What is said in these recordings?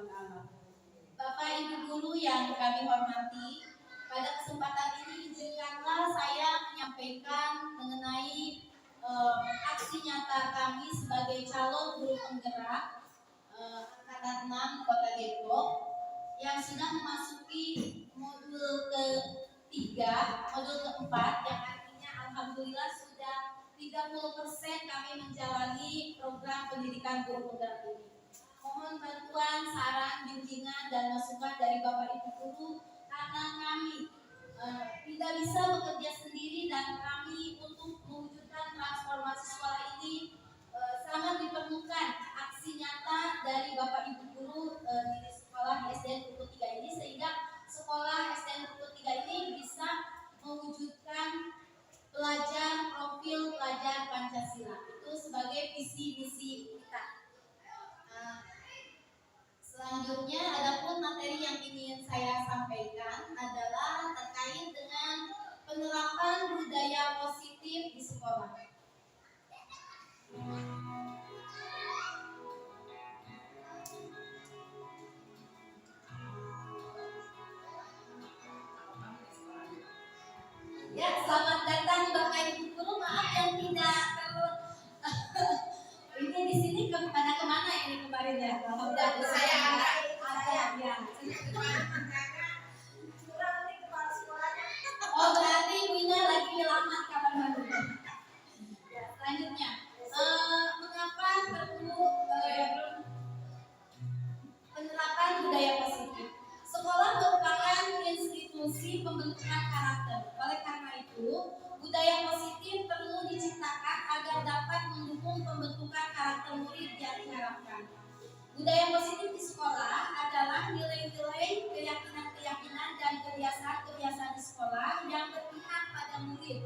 Ta'ala. Bapak Ibu guru yang kami hormati, pada kesempatan ini izinkanlah saya menyampaikan mengenai aksi nyata kami sebagai calon guru penggerak angkatan 6 Kota Depok yang sudah memasuki modul ketiga, modul keempat, yang artinya alhamdulillah sudah 30% kami menjalani program pendidikan guru penggerak ini. Mohon bantuan, saran, bimbingan, dan masukan dari Bapak Ibu guru karena kami tidak bisa bekerja sendiri dan kami untuk mewujudkan transformasi sekolah ini sangat diperlukan aksi nyata dari Bapak Ibu guru di sekolah SDN Pukul 3 ini, sehingga sekolah SDN Pukul 3 ini bisa mewujudkan profil pelajar Pancasila itu sebagai visi misi kita. Selanjutnya, adapun materi yang ingin saya sampaikan adalah terkait dengan penerapan budaya positif di sekolah. Ya, selamat datang Bapak Ibu guru. Maaf yang tidak ini di sini pada kemana ini kemarin ya? Saya ada ya. Oh, berarti Wina lagi lamar kapan baru? Ya, selanjutnya, mengapa perlu penerapan budaya positif? Sekolah merupakan institusi pembentukan karakter. Oleh karena itu, budaya positif perlu diciptakan agar dapat mendukung pembentukan karakter murid yang diharapkan. Budaya positif di sekolah adalah nilai-nilai, keyakinan-keyakinan, dan kebiasaan-kebiasaan di sekolah yang berpihak pada murid.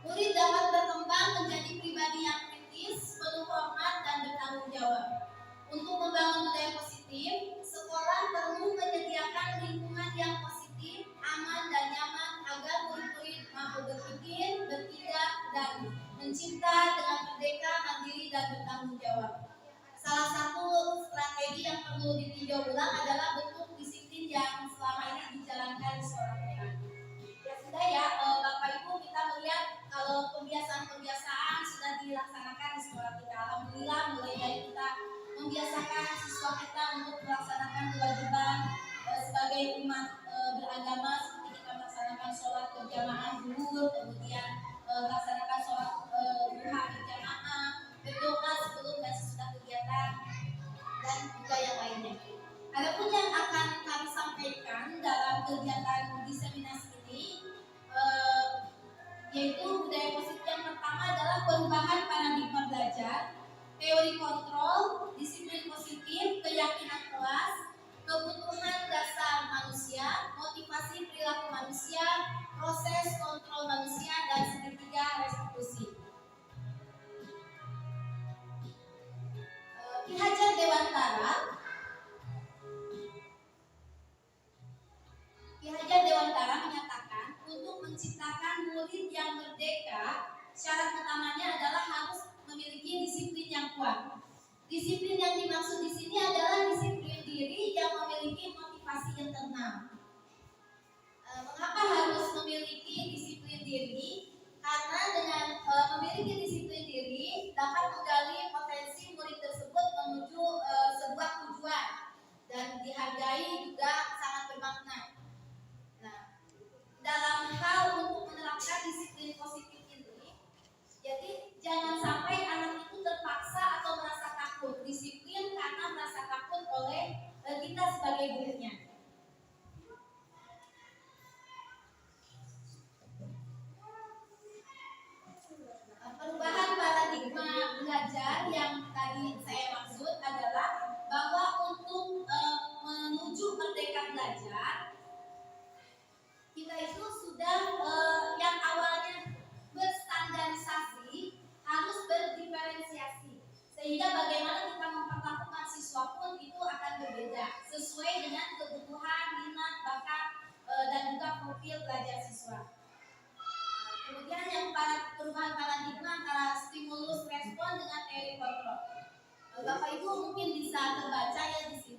Murid dapat berkembang menjadi pribadi yang kritis, penuh hormat, dan bertanggung jawab. Untuk membangun budaya positif, sekolah perlu menyediakan lingkungan yang positif, aman, dan nyaman agar murid-murid mampu berpikir, bertindak, dan mencipta dengan merdeka, mandiri, dan bertanggung jawab. Salah satu strategi yang perlu ditinjau ulang adalah bentuk disiplin yang selama ini dijalankan di sekolah kita. Ya sudah ya, Bapak Ibu, kita melihat kalau kebiasaan-kebiasaan sudah dilaksanakan di sekolah kita. Alhamdulillah, mulai dari kita membiasakan siswa kita untuk melaksanakan kewajiban sebagai umat beragama, seperti kita melaksanakan sholat berjamaah zuhur, kemudian melaksanakan sholat duha berjamaah, berdoa sebelum dan sesudah kegiatan, dan juga yang lainnya. Adapun yang akan kami sampaikan dalam kegiatan diseminasi ini, yaitu budaya positif yang pertama adalah perubahan paradigma belajar, teori kontrol, disiplin positif, keyakinan kelas, kebutuhan dasar manusia, motivasi perilaku manusia, proses kontrol manusia, dan segitiga restitusi. Ki Hajar Dewantara menyatakan untuk menciptakan murid yang merdeka, syarat utamanya adalah harus memiliki disiplin yang kuat. Disiplin yang dimaksud di sini adalah disiplin diri yang memiliki motivasi internal. Mengapa harus memiliki disiplin diri? Karena dengan memiliki disiplin diri dapat menggali potensi murid tersebut menuju sebuah tujuan dan dihargai juga sangat bermakna. Nah, dalam hal untuk menerapkan disiplin positif ini, jadi jangan sampai anak itu terpaksa atau merasa takut disiplin karena merasa takut oleh kita sebagai gurunya. Perubahan paradigma belajar yang tadi saya maksud adalah bahwa untuk menuju merdeka belajar, kita itu sudah yang awalnya berstandarisasi harus berdiferensiasi, sehingga bagaimana kita memperlakukan siswa pun itu akan berbeda sesuai dengan kebutuhan, minat, bakat, dan juga profil belajar siswa. Kemudian yang perubahan paradigma antara stimulus respon dengan teori kontrol. Bapak Ibu mungkin bisa terbaca ya di sini.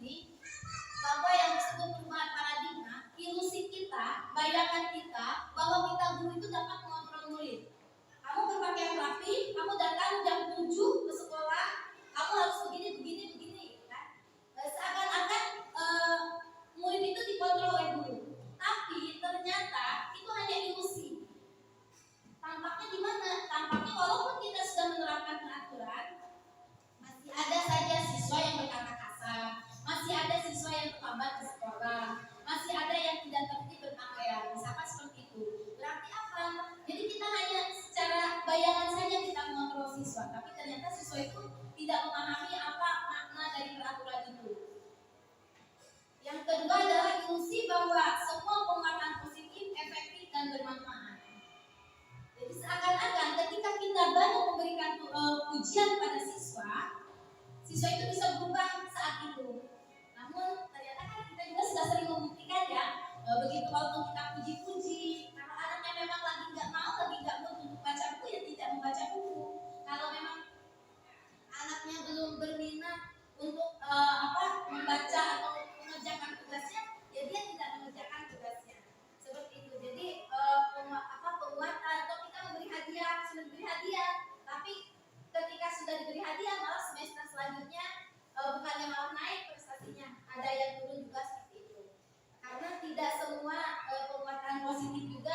tidak semua penguatan positif juga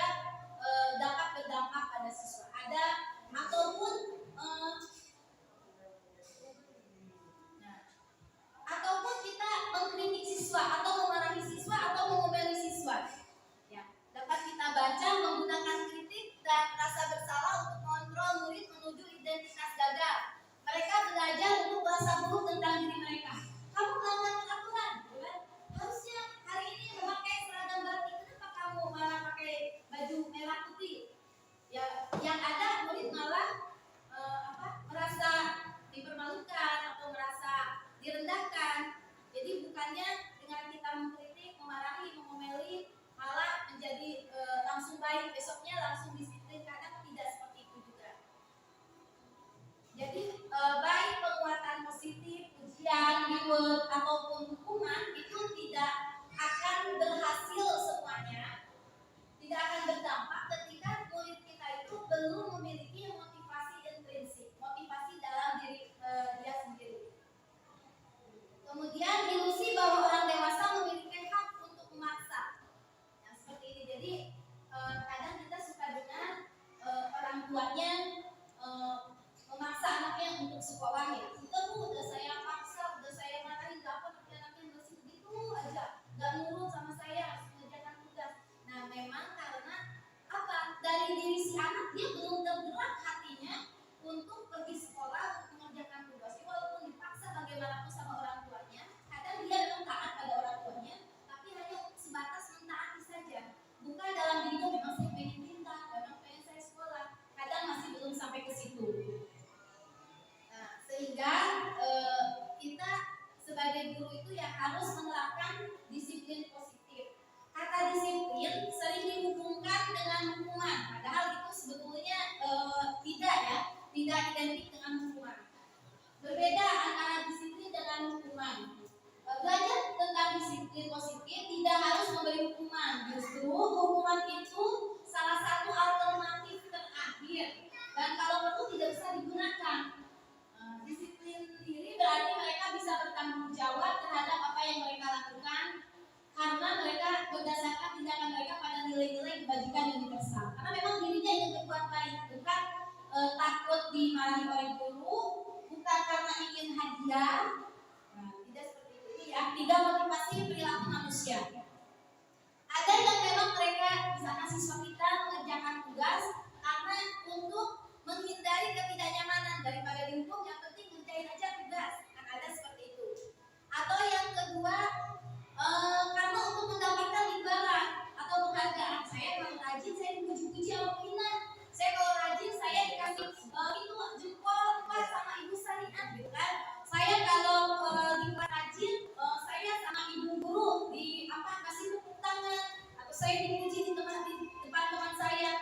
dapat berdampak pada siswa. Ada ataupun kita mengkritik siswa atau memarahi siswa atau mengomeli siswa. Ya, dapat kita baca menggunakan kritik dan rasa bersalah untuk mengontrol murid menuju identitas gagal. Mereka belajar untuk merasa buruk tentang diri mereka. Kamu melanggar peraturan, kan? Harusnya hari ini memakai seragam batik. Kenapa kamu malah pakai baju merah putih? Ya, yang ada murid malah merasa dipermalukan atau merasa direndahkan. Jadi bukannya dengan kita mengkritik, memarahi, mengomeli, malah menjadi langsung baik, besoknya langsung disiplin. Kadang tidak seperti itu juga. Jadi baik penguatan positif, ujian, reward ataupun hukuman itu tidak akan berhasil semuanya, tidak akan berdampak ketika murid kita itu belum memiliki motivasi intrinsik, motivasi dalam diri dia sendiri. Kemudian ilusi bahwa orang dewasa memiliki hak untuk memaksa. Nah, seperti ini. Jadi kadang kita suka dengar orang tuanya memaksa anaknya untuk sekolah ya. Itu udah saya paksa, udah saya marahin, gak apa tapi anaknya masih begitu aja, gak nurut sama saya, harus mengerjakan tugas. Nah, memang karena apa? Dari diri si anak dia belum tergerak hatinya untuk pergi sekolah untuk mengerjakan tugas. Walaupun dipaksa bagaimanapun sama orang tuanya, kadang dia memang taat pada orang tuanya, tapi hanya sebatas mentaati saja. Bukan dalam dirinya memang saya pengen pintar, memang pengen saya sekolah. Kadang masih belum sampai ke situ. Nah, sehingga kita sebagai guru itu ya harus menerapkan disiplin positif. Kata disiplin sering dihubungkan dengan hukuman, padahal itu sebetulnya tidak ya, tidak identik dengan hukuman. Berbeda antara disiplin dengan hukuman. Belajar tentang disiplin positif tidak harus memberi hukuman. Justru hukuman itu salah satu alternatif terakhir dan kalau perlu tidak bisa digunakan. Disiplin diri berarti mereka bisa bertanggung jawab terhadap apa yang mereka lakukan karena mereka berdasarkan tindakan mereka pada nilai-nilai kebajikan yang universal. Karena memang dirinya ingin berbuat baik, bukan takut dimarahi oleh guru, bukan karena ingin hadiah. Nah, tidak seperti itu ya. Tiga motivasi perilaku manusia. Ada yang memang mereka misalkan siswa kita mengerjakan tugas karena untuk menghindari ketidaknyamanan daripada dihukum, yang penting ngerjain aja tugas. Kan ada seperti itu. Atau yang kedua karena untuk mendapatkan imbalan atau penghargaan. Saya kalau rajin saya dipuji-puji sama Ina. Saya kalau rajin saya dikasih itu jempol Pak sama Ibu Syariat gitu kan. Saya kalau di rajin saya sama Ibu Guru di kasih tepuk tangan atau saya dipuji di depan teman saya.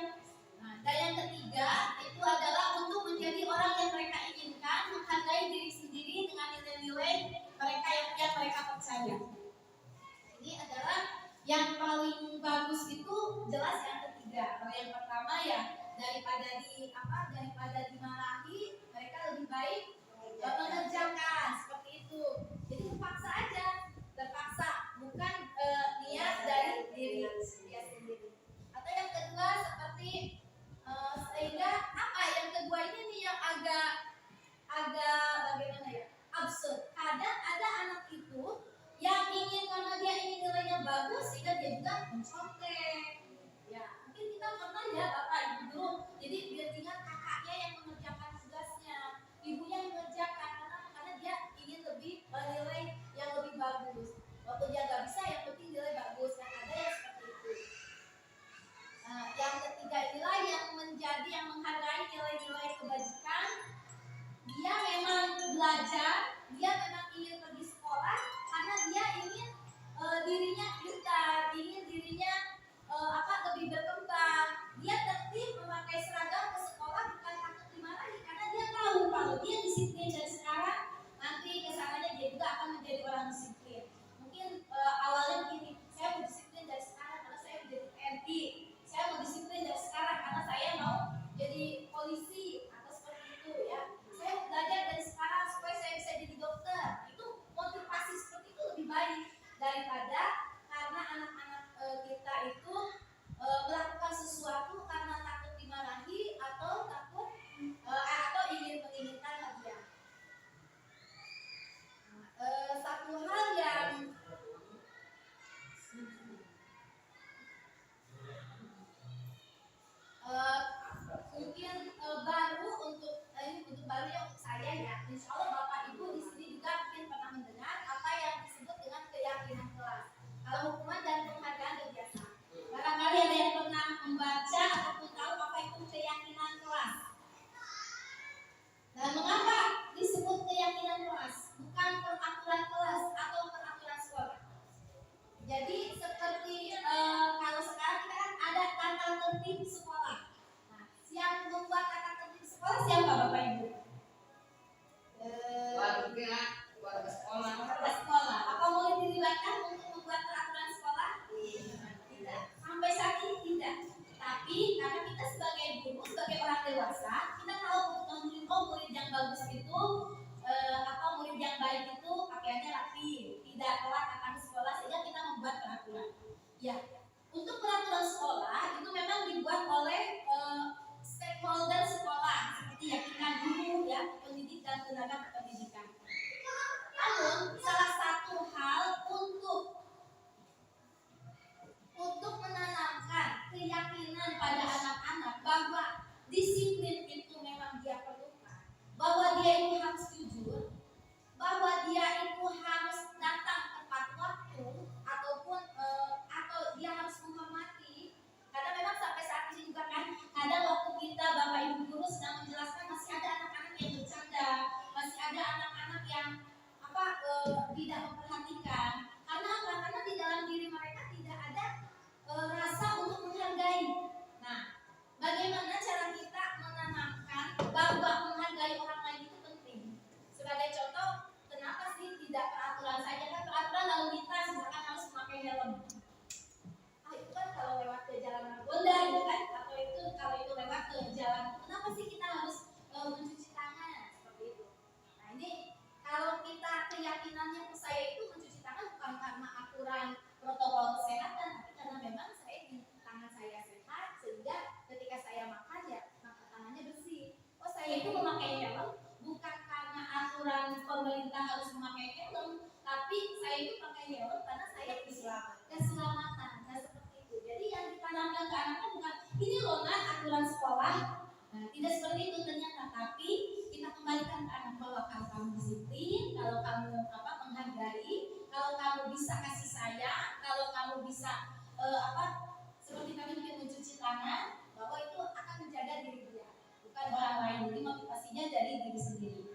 Nah, dan yang ketiga itu adalah untuk menjadi orang yang mereka inginkan, menghargai diri sendiri dengan nilai-nilai mereka yang mereka percaya. Ini adalah yang paling bagus itu jelas yang ketiga. Kalau yang pertama ya daripada dimarahi, mereka lebih baik mengerjakan seperti itu. Jadi terpaksa bukan niat dari diri dia sendiri. Atau yang kedua seperti sehingga yang kedua ini nih yang agak bagaimana ya, absurd. Kadang ada anak itu yang ingin karena dia ingin nilainya bagus sehingga dia juga mencontek. Ya, mungkin kita pernah ya Bapak Ibu guru. Jadi biar ingat kakaknya yang mengerjakan tidak telat datang ke sekolah sehingga kita membuat peraturan. Ya, untuk peraturan sekolah itu memang dibuat oleh stakeholder sekolah seperti ya kita guru ya, pendidik dan tenaga pendidikan. Namun salah satu hal untuk menanamkan keyakinan pada anak-anak bahwa disiplin itu memang dia perlukan, bahwa dia itu harus jujur, bahwa dia itu harus datang tepat waktu ataupun atau dia harus menghormati. Karena memang sampai saat ini juga kan ada waktu kita Bapak Ibu guru sedang menjelaskan masih ada anak-anak yang bercanda, masih ada anak-anak yang tidak memperhatikan. Karena apa? Karena di dalam diri mereka tidak ada rasa untuk menghargai. Nah, bagaimana cara kita menanamkan bahwa menghargai orang lain itu penting? Sebagai contoh, kenapa sih tidak peraturan saja? Kan peraturan lalu lintas misalkan harus memakai helm. Itu kan kalau lewat ke jalan Margonda gitu kan, atau itu kalau itu lewat ke jalan, kenapa sih kita harus mencuci tangan seperti itu? Nah, ini kalau kita keyakinannya saya itu mencuci tangan bukan karena aturan protokol kesehatan, tapi karena memang saya di tangan saya sehat sehingga ketika saya makan ya maka tangannya bersih. Oh, saya itu memakai helm bukan karena aturan pemerintah harus memakai helm, tapi saya itu pakai helm karena saya keselamatan. Nah, seperti itu. Jadi yang ditanamkan ke anaknya bukan ini loh nak aturan sekolah. Nah, tidak seperti itu ternyata, tapi kita kembalikan ke anak bahwa kalau kamu disiplin, kalau kamu menghargai, kalau kamu bisa kasih sayang, kalau kamu bisa seperti tadi mungkin mencuci tangan, bahwa itu akan menjaga diri dia, bukan orang lain. Jadi motivasinya dari diri sendiri.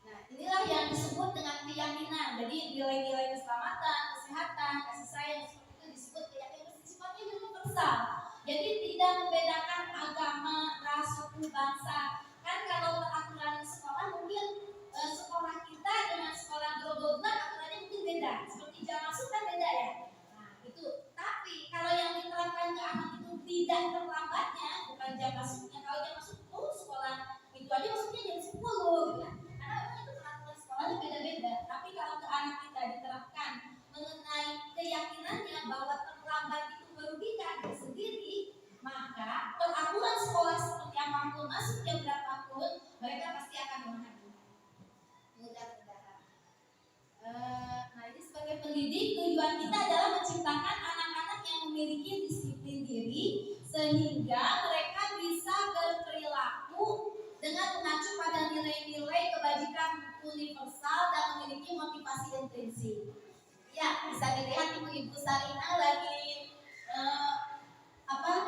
Nah, inilah yang disebut dengan keyakinan. Jadi nilai-nilai keselamatan, kesehatan, kasih sayang seperti itu disebut keyakinan. Sifatnya universal. Jadi tidak membedakan agama, ras, suku, bangsa. Kan kalau peraturan sekolah mungkin sekolah kita dengan sekolah global aturannya mungkin beda. Seperti jam masuk kan beda ya. Nah, itu. Tapi kalau yang diterapkan ke anak itu tidak terlambatnya, bukan jam masuknya. Kalau jam masuk sekolah itu aja masuknya jam 10 gitu kan. Karena memang itu peraturan sekolahnya beda-beda. Tapi kalau ke anak kita diterapkan mengenai keyakinannya bahwa terlambat itu merugikan diri sendiri, maka peraturan sekolah seperti apapun masuk jam berapapun mereka pasti akan memahami. Mudah-mudahan. Nah, ini sebagai pendidik tujuan kita adalah menciptakan anak-anak yang memiliki disiplin diri sehingga mereka bisa berperilaku dengan mengacu pada nilai-nilai kebajikan universal dan memiliki motivasi intrinsik. Ya, bisa dilihat Ibu Sarina lagi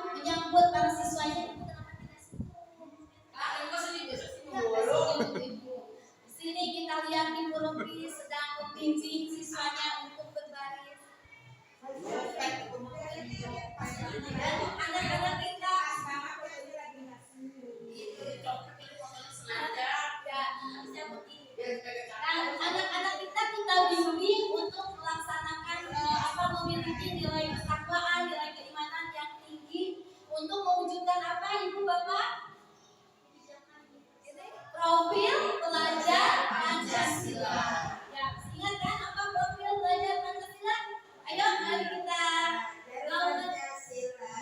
menyambut para siswanya. Ibu kenapa tidak Ibu. Di sini kita lihat Ibu Robi sedang membimbing siswanya untuk berbaris. Dan anak-anak kita anak-anak kita bimbing untuk melaksanakan memiliki nilai ketakwaan, nilai keimanan yang tinggi untuk mewujudkan apa Ibu Bapak? Profil pelajar Pancasila. Ya, ingat kan apa profil pelajar Pancasila? Ayo mari kita Pancasila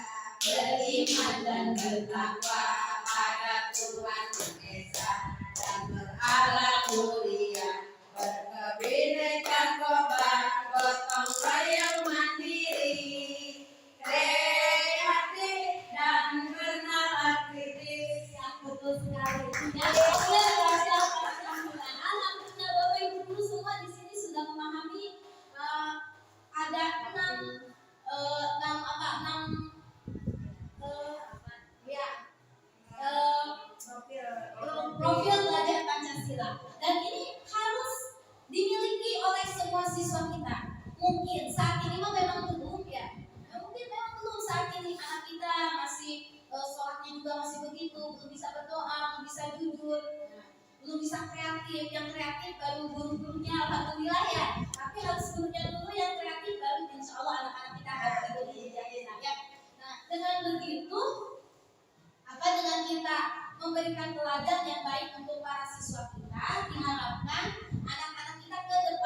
beriman dan bertakwa pada Tuhan Yang Esa dan berakhlak mulia, berkebinekaan kobar, gotong royong mandiri, kreatif dan bernalar kritis. Yang betul sekali. Ya, anak muda Bapak Ibu guru semua di sini sudah memahami ada enam profil pelajar Pancasila, dan ini harus dimiliki oleh semua siswa kita. Mungkin saat ini memang belum ya, mungkin memang belum saat ini anak kita masih sholatnya juga masih begitu, belum bisa berdoa, belum bisa jujur, belum bisa kreatif. Yang kreatif baru guru-gurunya, alhamdulillah ya. Tapi harus gurunya dulu yang kreatif, baru insya Allah anak-anak kita akan diberi hidayah ya. Nah, dengan begitu dengan kita memberikan teladan yang baik untuk para siswa kita, diharapkan anak-anak kita ke depan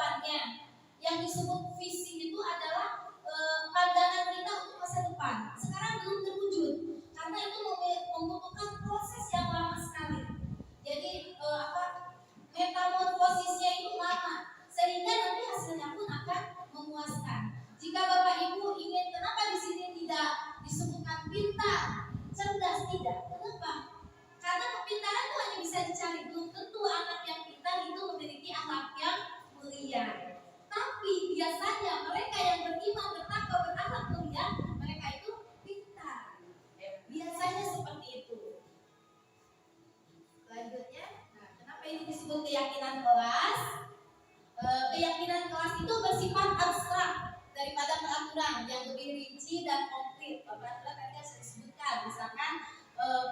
biasanya mereka yang beriman, bertakwa, berakhlak mulia, mereka itu pintar. Biasanya seperti itu. Selanjutnya, nah, kenapa ini disebut keyakinan kelas? Keyakinan kelas itu bersifat abstrak daripada peraturan yang lebih rinci dan konkret. Peraturan tadi saya disebutkan, misalkan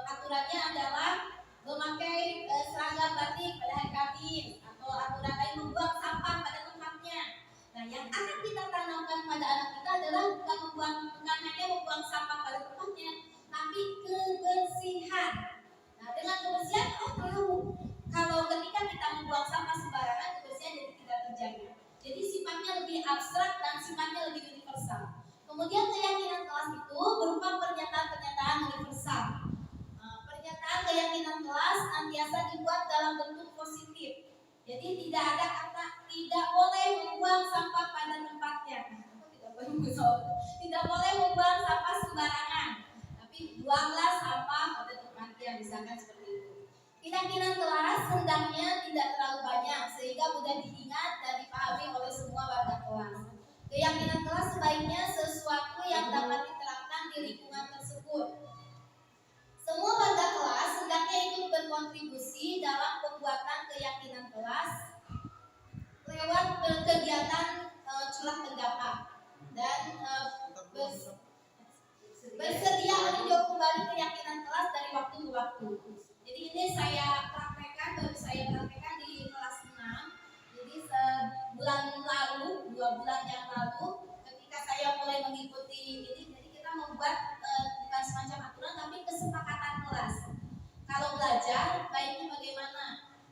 aturannya adalah memakai seragam batik pada hari Kamis, atau aturan lain membuang sampah pada tempatnya. Nah, yang akan kita tanamkan pada anak kita adalah bukan hanya membuang sampah pada tempatnya, tapi kebersihan. Nah, dengan kebersihan tahu kalau ketika kita membuang sampah sembarangan, kebersihan jadi tidak terjaga. Jadi sifatnya lebih abstrak dan sifatnya lebih universal. Kemudian keyakinan kelas itu berupa pernyataan-pernyataan universal. Pernyataan keyakinan kelas nantiasa dibuat dalam bentuk positif. Jadi tidak ada kata tidak boleh membuang sampah pada tempatnya. Tidak boleh membuang sampah sembarangan. Tapi buanglah sampah pada tempatnya, misalkan seperti itu. Keyakinan kelas hendaknya tidak terlalu banyak sehingga mudah diingat dan dipahami oleh semua warga kelas. Keyakinan kelas sebaiknya sesuatu yang dapat diterapkan di lingkungan tersebut. Semua warga kelas hendaknya ikut berkontribusi dalam pembuatan keyakinan kelas lewat kegiatan curah pendapat dan bersedia meninjau kembali keyakinan kelas dari waktu ke waktu. Jadi ini baru saya praktekkan di kelas 6. Jadi sebulan lalu, 2 bulan yang lalu, ketika saya mulai mengikuti ini, jadi kita membuat bukan semacam aturan tapi kesepakatan kelas. Kalau belajar baiknya bagaimana?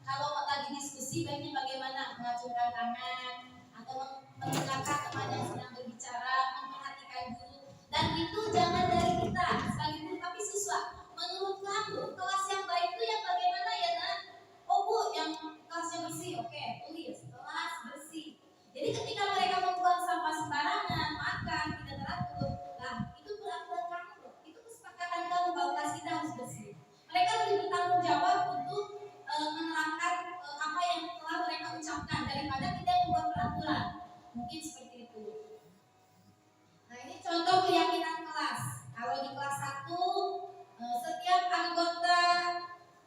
Kalau lagi diskusi baiknya bagaimana? Mengacungkan tangan atau mendengarkan teman yang sedang berbicara, memperhatikan guru. Dan itu jangan dari kita sebagai guru tapi siswa. Menurut kamu kelas yang baik itu yang bagaimana ya nak? Oh bu, yang kelasnya bersih. Oke, tulis kelas bersih. Jadi ketika mereka membuang sampah sembarangan, makan tidak teratur, nah itu peraturan kamu, itu kesepakatan kamu bahwa kelas kita harus bersih. Mereka lebih bertanggung jawab untuk menerapkan apa yang telah mereka ucapkan daripada kita yang membuat peraturan. Mungkin seperti itu. Nah ini contoh keyakinan kelas. Kalau di kelas 1 setiap anggota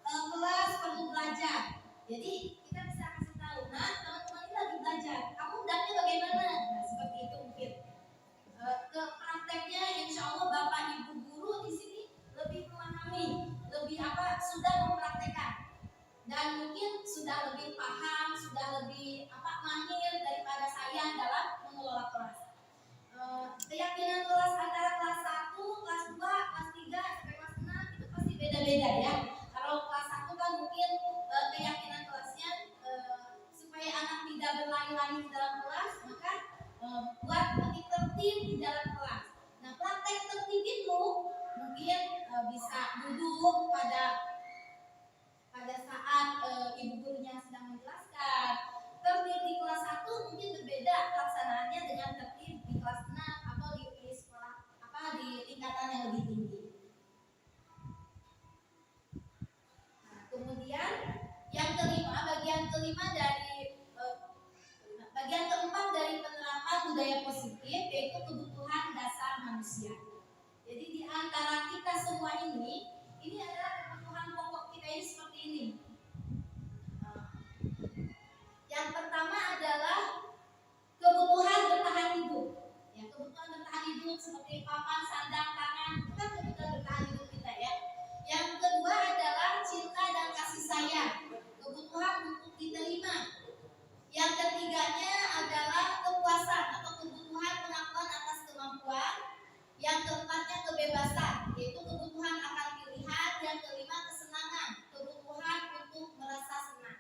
kelas perlu belajar. Jadi kita bisa kasih tahu, nah teman-teman ini lagi belajar. Kamu hendaknya bagaimana? Nah, seperti itu mungkin. Ke prakteknya, insya Allah bapak ibu guru di sini lebih memahami, lebih sudah mempraktekkan dan mungkin sudah lebih paham, sudah lebih mahir daripada saya dalam mengelola kelas. Keyakinan kelas antara kelas 1, kelas 2, kelas 3, sampai kelas 6 itu pasti beda-beda ya. Kalau kelas 1 kan mungkin keyakinan kelasnya supaya anak tidak berlari-lari di dalam kelas, maka buat lebih tertib di dalam kelas. Nah, praktek tertib itu mungkin bisa duduk pada saat ibu gurunya sedang menjelaskan. Tertib di kelas 1 mungkin berbeda pelaksanaannya dengan tertib di kelas 6 atau di sekolah di tingkatan yang lebih tinggi. Nah, kemudian yang kelima, bagian keempat dari penerapan budaya positif yaitu kebutuhan dasar manusia. Jadi di antara kita semua ini adalah kebutuhan pokok kita ini seperti ini. Yang pertama adalah kebutuhan bertahan hidup. Ya, kebutuhan bertahan hidup seperti papan, sandang, pangan, itu kan kebutuhan bertahan hidup kita ya. Yang kedua adalah cinta dan kasih sayang, kebutuhan untuk diterima. Yang ketiganya adalah kepuasan atau kebutuhan pengakuan atas kemampuan. Yang keempatnya kebebasan, yaitu kebutuhan akan pilihan. Yang kelima kesenangan, kebutuhan untuk merasa senang.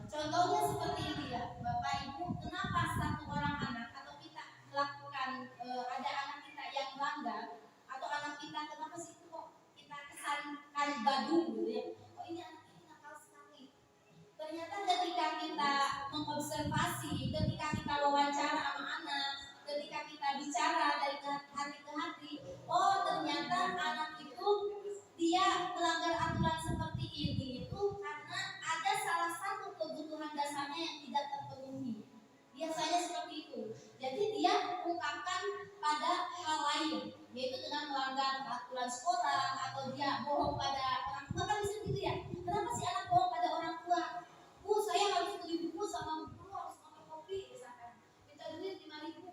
Contohnya seperti ini ya, Bapak Ibu, kenapa satu orang anak atau kita melakukan ada anak kita yang melanggar atau anak kita kenapa sih kok kita kesankan badung gitu ya? Oh ini anak ini nakal sekali. Ternyata ketika kita mengobservasi, ketika kita wawancara sama anak, ketika kita bicara dari hati ke hati, oh ternyata anak itu dia melanggar aturan seperti ini itu karena ada salah satu kebutuhan dasarnya yang tidak terpenuhi. Biasanya seperti pada hal lain, yaitu dengan melanggar aturan sekolah atau dia bohong pada orang tua, kan bisa gitu ya. Kenapa sih anak bohong pada orang tua? Bu, saya harus beli buku sama buku harus makan kopi misalkan, minta duit 5.000.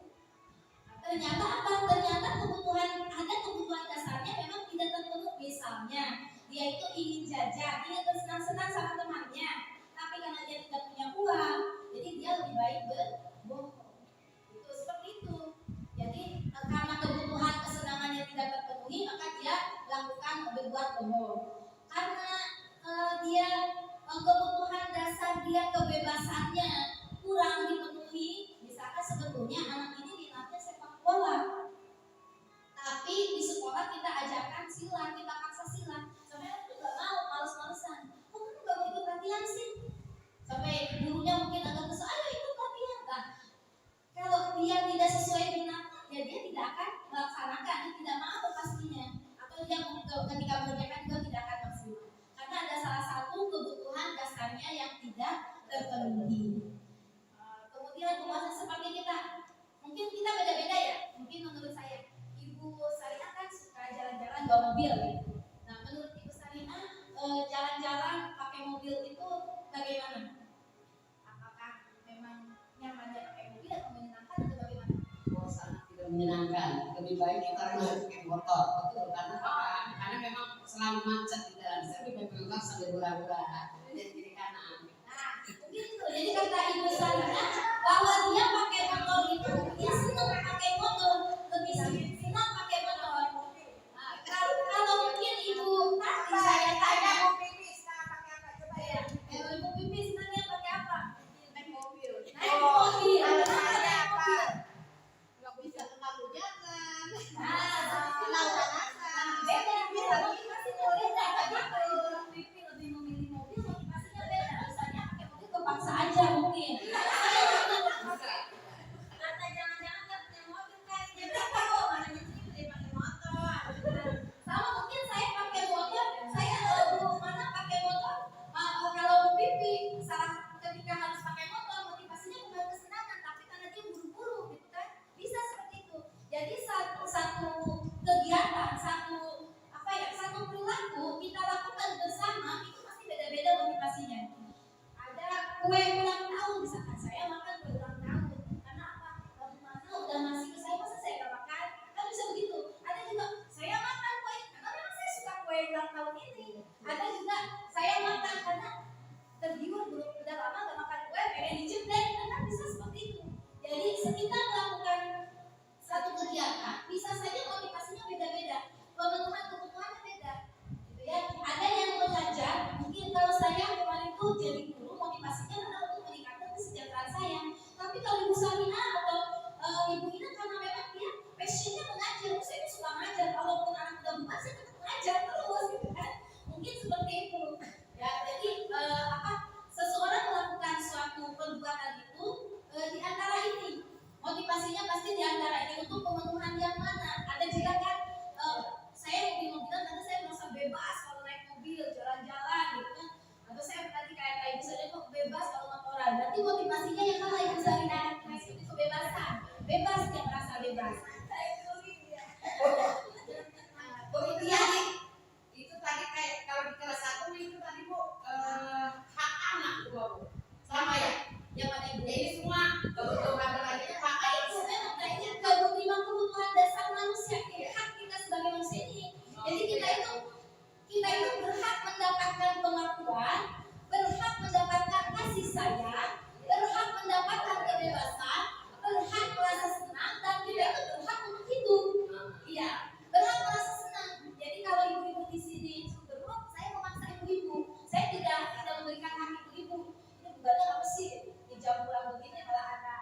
Nah, ternyata apa? Ternyata ada kebutuhan dasarnya memang tidak terpenuhi. Misalnya dia itu ingin jajan, ingin bersenang-senang sama temannya, tapi karena dia tidak punya uang, jadi dia lebih baik berbohong. Itu seperti itu. Jadi karena kebutuhan kesenangannya tidak terpenuhi, maka dia lakukan berbuat bohong. Karena dia kebutuhan dasar dia, kebebasannya kurang dipenuhi. Misalkan sebetulnya anak ini minatnya sepak bola, tapi di sekolah kita ajarkan silat, kita paksa silat, sampai aku nggak mau, males-malesan. Kok kamu nggak mau ikut latihan sih? Sampai gurunya mungkin agak kesal, ayo ikut latihan. Nah, kalau dia tidak sesuai minatnya, ya dia tidak akan melaksanakan, dia tidak mau pastinya. Atau dia ketika mengerjakan juga tidak akan maksimal. Karena ada salah satu kebutuhan dasarnya yang tidak terpenuhi. Kemudian kepuasan seperti kita, mungkin kita beda-beda ya. Mungkin menurut saya, Ibu Sarina kan suka jalan-jalan bawa mobil ya. Nah, menurut Ibu Sarina, jalan-jalan pakai mobil itu bagaimana? Apakah memang nyaman dia pakai mobil atau menyenangkan atau bagaimana? Oh, sangat tidak menyenangkan. Lebih baik kita pakai motor, betul, karena karena memang selalu macet di jalan. Saya lebih baik motor sambil gura-gura dari kiri kanan. Nah, mungkin itu. Jadi kata Ibu Sarina bahwa dia pakai motor itu, dia senang pakai motor, lebih senang pakai motor. Nah, kalau mungkin Ibu tadi saya tanya, Ibu Pipi senangnya pakai apa? Naik mobil. Naik mobil. Alasannya apa? Nggak bisa terlalu jalan. Beda. Motivasinya beda. Kalau Pipi lebih memilih mobil, motivasinya beda. Misalnya pakai mobil kepaksa aja mungkin. Kata jangan-jangan nggak punya mobil kan? Dia tahu mana nyuci dia pakai motor. Sama mungkin saya pakai motor, saya mana pakai motor. Kalau Pipi salah ketika harus pakai motor, motivasinya bukan kesenangan, tapi karena dia buru-buru, gitu kan? Bisa seperti itu. Jadi satu kegiatan, satu perilaku kita lakukan bersama itu pasti beda-beda motivasinya. Ada kue ulang tahun, misalkan saya makan kue ulang tahun. Karena apa? Mana udah ngasih ke saya, masa saya gak makan? Kan bisa begitu. Ada juga saya makan kue karena memang saya suka kue ulang tahun ini. Ada juga saya makan karena tergiur udah lama gak makan kue, pengen diciptain, kan bisa seperti itu. Jadi kita melakukan satu kegiatan, bisa saja motivasinya beda-beda, pemenuhan kebutuhannya beda, gitu ya. Ada yang belajar, mungkin kalau saya kemarin itu jadi guru, motivasinya karena untuk meningkatkan kesejahteraan saya. Tapi kalau Ibu Sarina atau Ibu Ina karena memang dia passionnya mengajar, saya itu suka ngajar, walaupun anak udah bukan saya tetap ngajar terus, gitu kan. Mungkin seperti itu. Ya, jadi seseorang melakukan suatu perbuatan itu di antara ini motivasinya pasti di antara ini untuk pemenuhan yang mana. Ada juga kan saya mobil-mobilan karena saya merasa bebas kalau naik mobil jalan-jalan gitu kan. Atau saya tadi kayak Ibu Sarina kok bebas kalau motoran. Berarti motivasinya yang mana Ibu Sarina? Itu kebebasan. Bebas dia merasa bebas. Kemudian itu tadi kayak kalau di kelas 1 itu tadi Bu, hak anak Bu, sama ya? Yang mana Ibu? Jadi semua kebutuhan lagi itu hak anak. Itu memang kayaknya kebutuhan dasar manusia, hak kita sebagai manusia ini. Jadi kita itu berhak mendapatkan pengakuan, berhak mendapatkan kasih sayang, berhak mendapatkan kebebasan, berhak merasa senang, dan kita itu berhak untuk hidup. Iya, berhak merasa senang. Jadi kalau ibu-ibu di sini berbuat, saya memaksa ibu-ibu, saya tidak memberikan hak ibu-ibu. Ini bukannya apa sih? Di jam pulang begini malah ada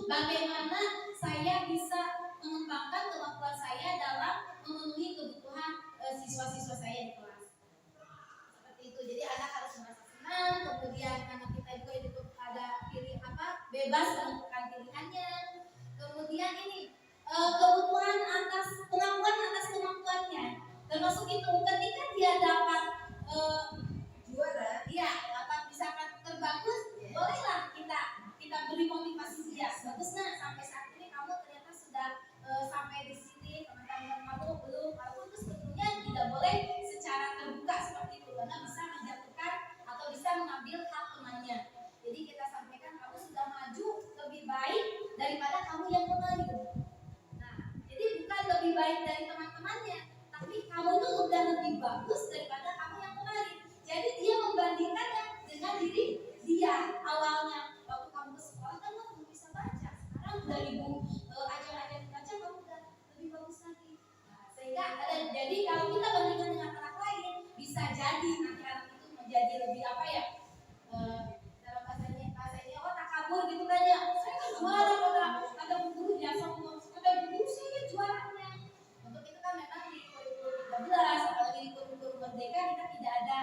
bagaimana saya bisa mengembangkan kemampuan saya dalam memenuhi kebutuhan siswa-siswa saya di kelas. Seperti itu. Jadi anak harus merasa senang, kemudian anak kita juga itu ada pilih bebas menentukan pilihannya. Kemudian ini kebutuhan atas kemampuannya, termasuk itu ketika dia dapat Juara. dia dapat misalkan terbagus, bolehlah kita beri motivasi dia. Bagus nah, sampai saat ini kamu ternyata sudah sampai di sini, teman-teman kamu belum. Walaupun itu sebetulnya tidak boleh secara terbuka seperti itu, karena bisa menjatuhkan atau bisa mengambil hak temannya. Jadi kita sampaikan kamu sudah maju lebih baik daripada kamu yang kemarin. Nah, jadi bukan lebih baik dari teman-temannya, tapi kamu tuh udah lebih bagus daripada kamu yang kemarin. Jadi dia membandingkannya dengan diri dia awalnya. Waktu kamu ke sekolah kan kamu belum bisa baca, sekarang udah ibu ajar baca, kamu udah lebih bagus lagi. Nah, sehingga jadi kalau kita bandingkan dengan anak lain, bisa jadi nanti anak itu menjadi lebih dalam bahasanya takabur gitu kan ya. Saya kan juara, kata guru biasa ngomong, kata guru saya juaranya. Untuk itu kan memang di kurikulum 13 apalagi di kurikulum merdeka kita tidak ada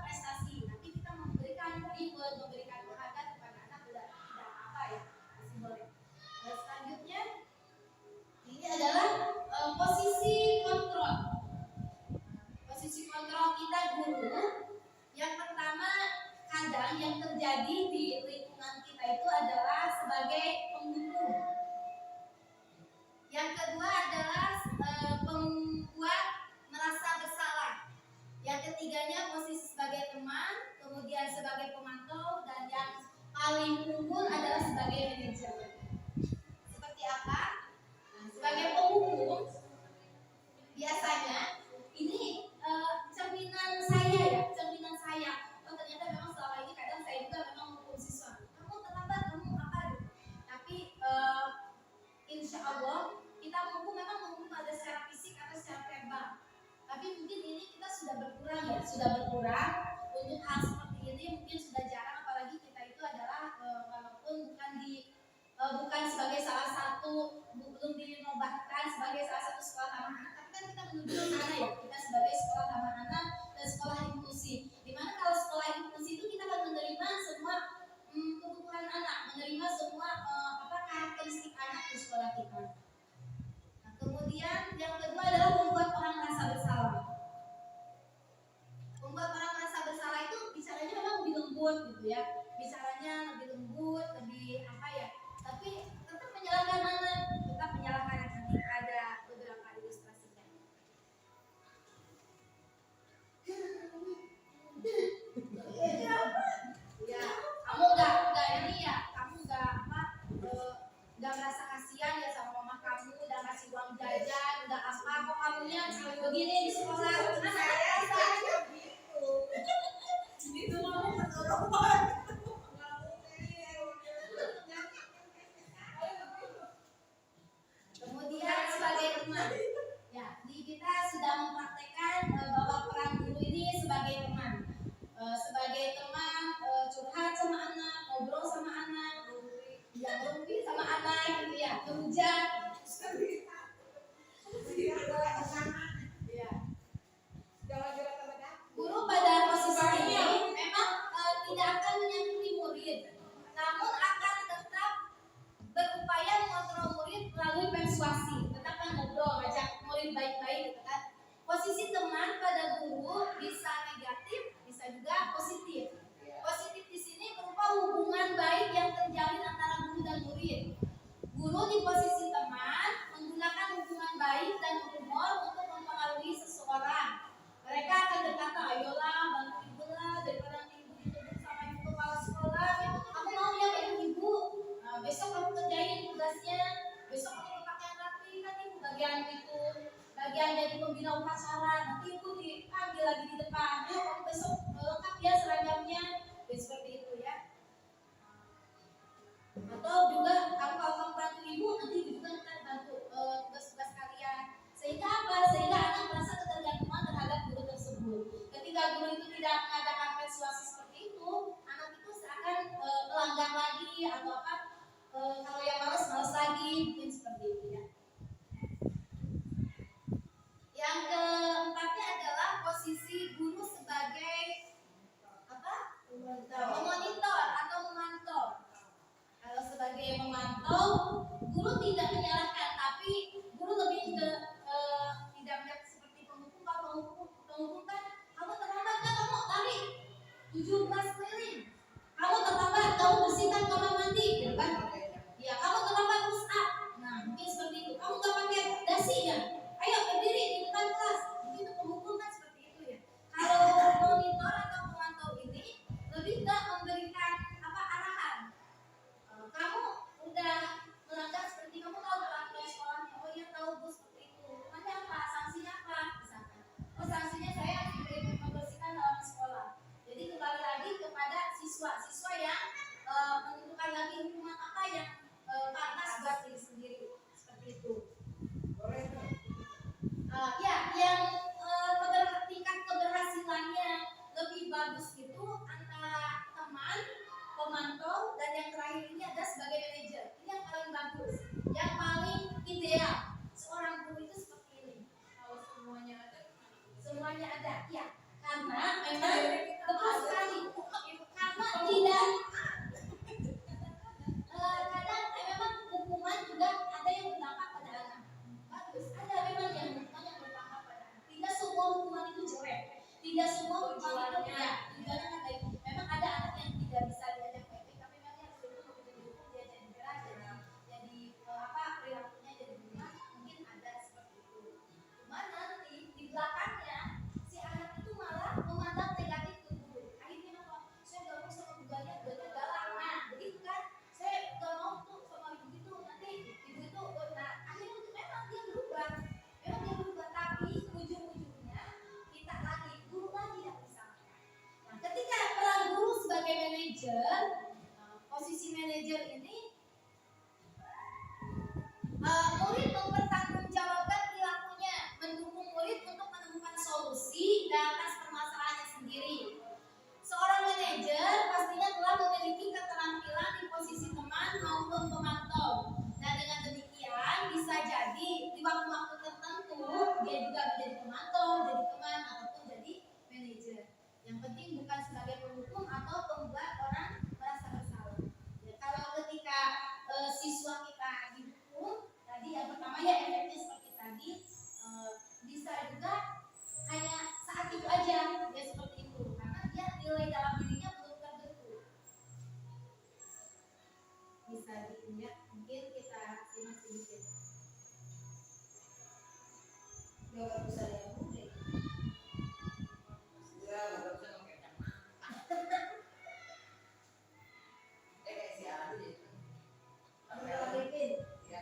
prestasi, tapi kita memberikan reward, memberikan penghargaan kepada anak, tidak apa ya, masih boleh. Selanjutnya ini adalah posisi kontrol. Posisi kontrol kita guru. Yang pertama, kadang yang terjadi di lingkungan kita itu adalah sebagai penghukum. Yang kedua adalah membuat merasa bersalah. Yang ketiganya posisi sebagai teman, kemudian sebagai pemantau, dan yang paling unggul adalah sebagai manajer. Seperti apa? Nah, sebagai penghukum, biasanya ini cerminan saya. Oh ternyata memang selama ini kadang saya juga memang menghukum siswa. Kamu terlambat, kamu apa gitu. Tapi insya Allah kita menghukum ada secara fisik atau secara verbal. Tapi mungkin ini kita sudah berkurang untuk hal seperti ini mungkin sudah jarang, apalagi kita itu adalah walaupun bukan sebagai salah satu, belum dinobatkan sebagai salah satu sekolah ramah anak, tapi kan kita menuju ke sana ya, kita sebagai sekolah ramah anak dan sekolah inklusi. Dimana kalau sekolah inklusi itu kita akan menerima semua kebutuhan anak, menerima semua karakteristik anak di sekolah kita. Nah, kemudian yang kedua adalah membuat orang merasa bersalah. Membuat orang merasa bersalah itu bicaranya memang lebih lembut gitu ya, bicaranya lebih lembut, lebih tapi tetap menyalahkan anak, nanti ada beberapa ilustrasinya. Ya, kamu nggak merasa kasihan ya sama mama kamu, udah ngasih uang jajan, udah kok kamunya begini di sekolah, Itu mau ketolongan. Kemudian sebagai teman, ya, kita sudah mempraktekkan bahwa peran guru ini sebagai teman, curhat sama anak, ngobrol sama anak, ngomong sama anak, gitu ya, kehujan. Guru pada posisi ini memang tidak akan menyakiti murid, namun akan tetap berupaya mengontrol murid melalui persuasi, tetap ngobrol, ngajak murid baik-baik, gitu kan. Posisi teman pada guru bisa negatif, bisa juga positif. Positif di sini berupa hubungan baik yang terjalin antara guru dan murid. Guru di posisi teman menggunakan hubungan baik dan humor untuk mempengaruhi seseorang. Mereka akan berkata, ayolah bantu ibu lah, daripada nanti ibu dituntut sama ibu kepala sekolah, kamu mau ya bantu ibu. Besok kamu kerjain tugasnya, besok kamu pakaian rapi, kan ibu bagian jadi pembina upacara, nanti ibu dipanggil lagi di depan, yuk kamu besok lengkap ya seragamnya, seperti itu ya. Atau juga kalau kamu bantu ibu, nanti ibu juga akan bantu tugas-tugas kalian. Sehingga apa? Sehingga anak merasa ketergantungan terhadap guru tersebut. Ketika guru itu tidak mengadakan persuasi seperti itu, anak itu seakan melanggar lagi atau kalau yang males lagi, mungkin seperti itu ya. Yang keempatnya adalah posisi guru sebagai apa? Memonitor atau memantau. Kalau sebagai memantau, guru tidak menyalahkan, tapi guru lebih ke tidak melihat seperti penghukum. Kalau penghukum kan, kamu terlambat kan, kamu lari 17 keliling. Kamu terlambat, kamu bersihkan kamar mandi, gitu kan? Ya, kamu terlambat push up. Nah, mungkin seperti itu. Kamu gak pakai dasi ya? Ayo berdiri di depan kelas. Begitu penghukum kan seperti itu ya. Kalau monitor atau pemantau ini lebih ke memberikan arahan. Kamu udah melanggar seperti kamu tahu peraturan sekolahnya. Oh iya tahu bu seperti itu. Nanti apa? Sanksinya apa? Misalkan. Oh sanksinya saya membersihkan halaman sekolah. Jadi kembali lagi kepada siswa yang menentukan lagi hukuman apa yang pantas buat diri sendiri seperti itu. Ya, yang tingkat keberhasilannya lebih bagus itu antara teman, pemantau, dan yang terakhir ini ada sebagai manajer. Ini yang paling bagus, yang paling ideal. Seorang guru itu seperti ini. Kalau semuanya ada, ya. Karena memang betul sekali. Karena tidak kadang memang hukuman juga ada yang berdampak pada anak. Bagus, ada memang yang hukuman yang berdampak pada anak. Tidak semua hukuman itu jelek. Tidak semua hukuman itu tujuannya kan baik. Memang ada anak yang tidak bisa diajak baik-baik, tapi memang harus dulu dihukum dia jadi keras, jadi perilakunya jadi berubah. Mungkin ada seperti itu. Cuma nanti di belakangnya si anak itu malah memandang negatif ke guru. Akhirnya apa? Saya gak mau sama gurunya, gurunya galak. Nah, begitu kan? Saya gak mau tuh sama ibu itu, nanti ibu itu, nah akhirnya memang dia berubah, tapi ujung-ujungnya kita lagi, guru lagi yang disalahkan. Nah, ketika peran guru sebagai manajer, posisi manajer ini, murid mempertanggungjawabkan perilakunya, mendukung murid untuk menemukan solusi atas permasalahannya sendiri. Seorang manajer pastinya telah memiliki keterampilan di posisi teman maupun pemantau. Dan dengan demikian bisa jadi di waktu-waktu tertentu dia juga menjadi pemantau, jadi teman ataupun jadi manajer. Yang penting bukan sebagai penghukum atau pembuat orang merasa bersalah. Ya, kalau ketika siswa kita dihukum, tadi yang pertama ya efeknya seperti tadi, bisa juga hanya saat itu aja ya seperti itu, karena dia nilai dalam dirinya belum terbentuk. Bisa dilihat, mungkin kita simak sedikit. Jawaban besar yang mudah. Ya, nggak usah pakai kacamata. Kayak si Adi itu. Kalau bikin Ya,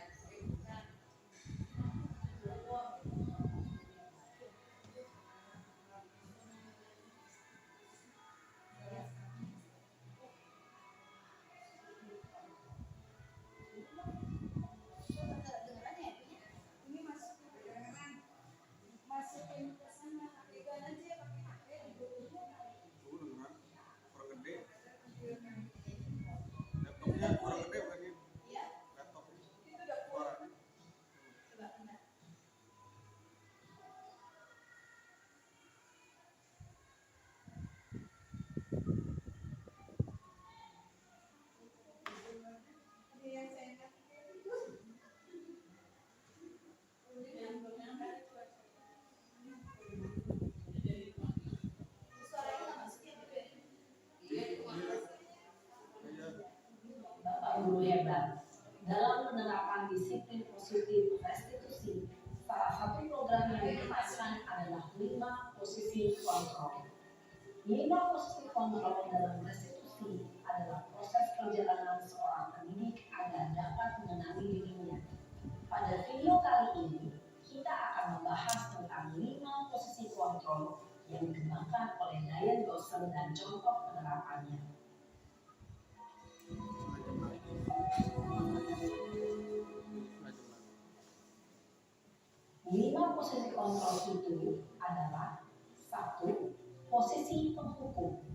Guru hebat dalam penerapan disiplin positif restitusi. Salah satu program yang diterapkan adalah 5 posisi kontrol. 5 posisi kontrol dalam restitusi adalah proses perjalanan seorang pendidik agar dapat mengenali dirinya. Pada video kali ini kita akan membahas tentang 5 posisi kontrol yang dikembangkan oleh Diane Dawson dan contoh penerapannya. 5 posisi kontrol itu adalah 1. Posisi penghukum,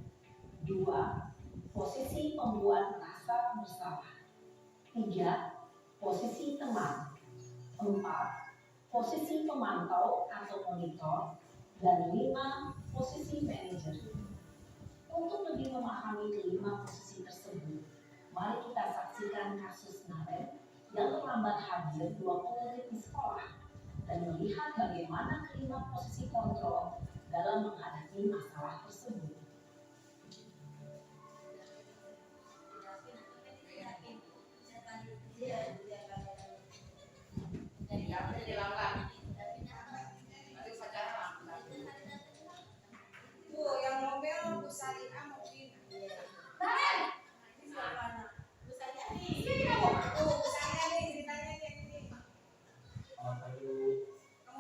2. Posisi pembuat merasa bersalah, 3. Posisi teman. 4. Posisi pemantau atau monitor. Dan 5. Posisi manajer. Untuk lebih memahami kelima posisi tersebut, mari kita saksikan kasus Naren yang terlambat hadir 20 menit di sekolah dan melihat bagaimana kelima posisi kontrol dalam menghadapi masalah tersebut. Bu, yang ngomel Bu Salina mau pindah. Naren, Bu Salina nih. Sini kamu. Bu Salina nih ceritanya kayak gini. Kamu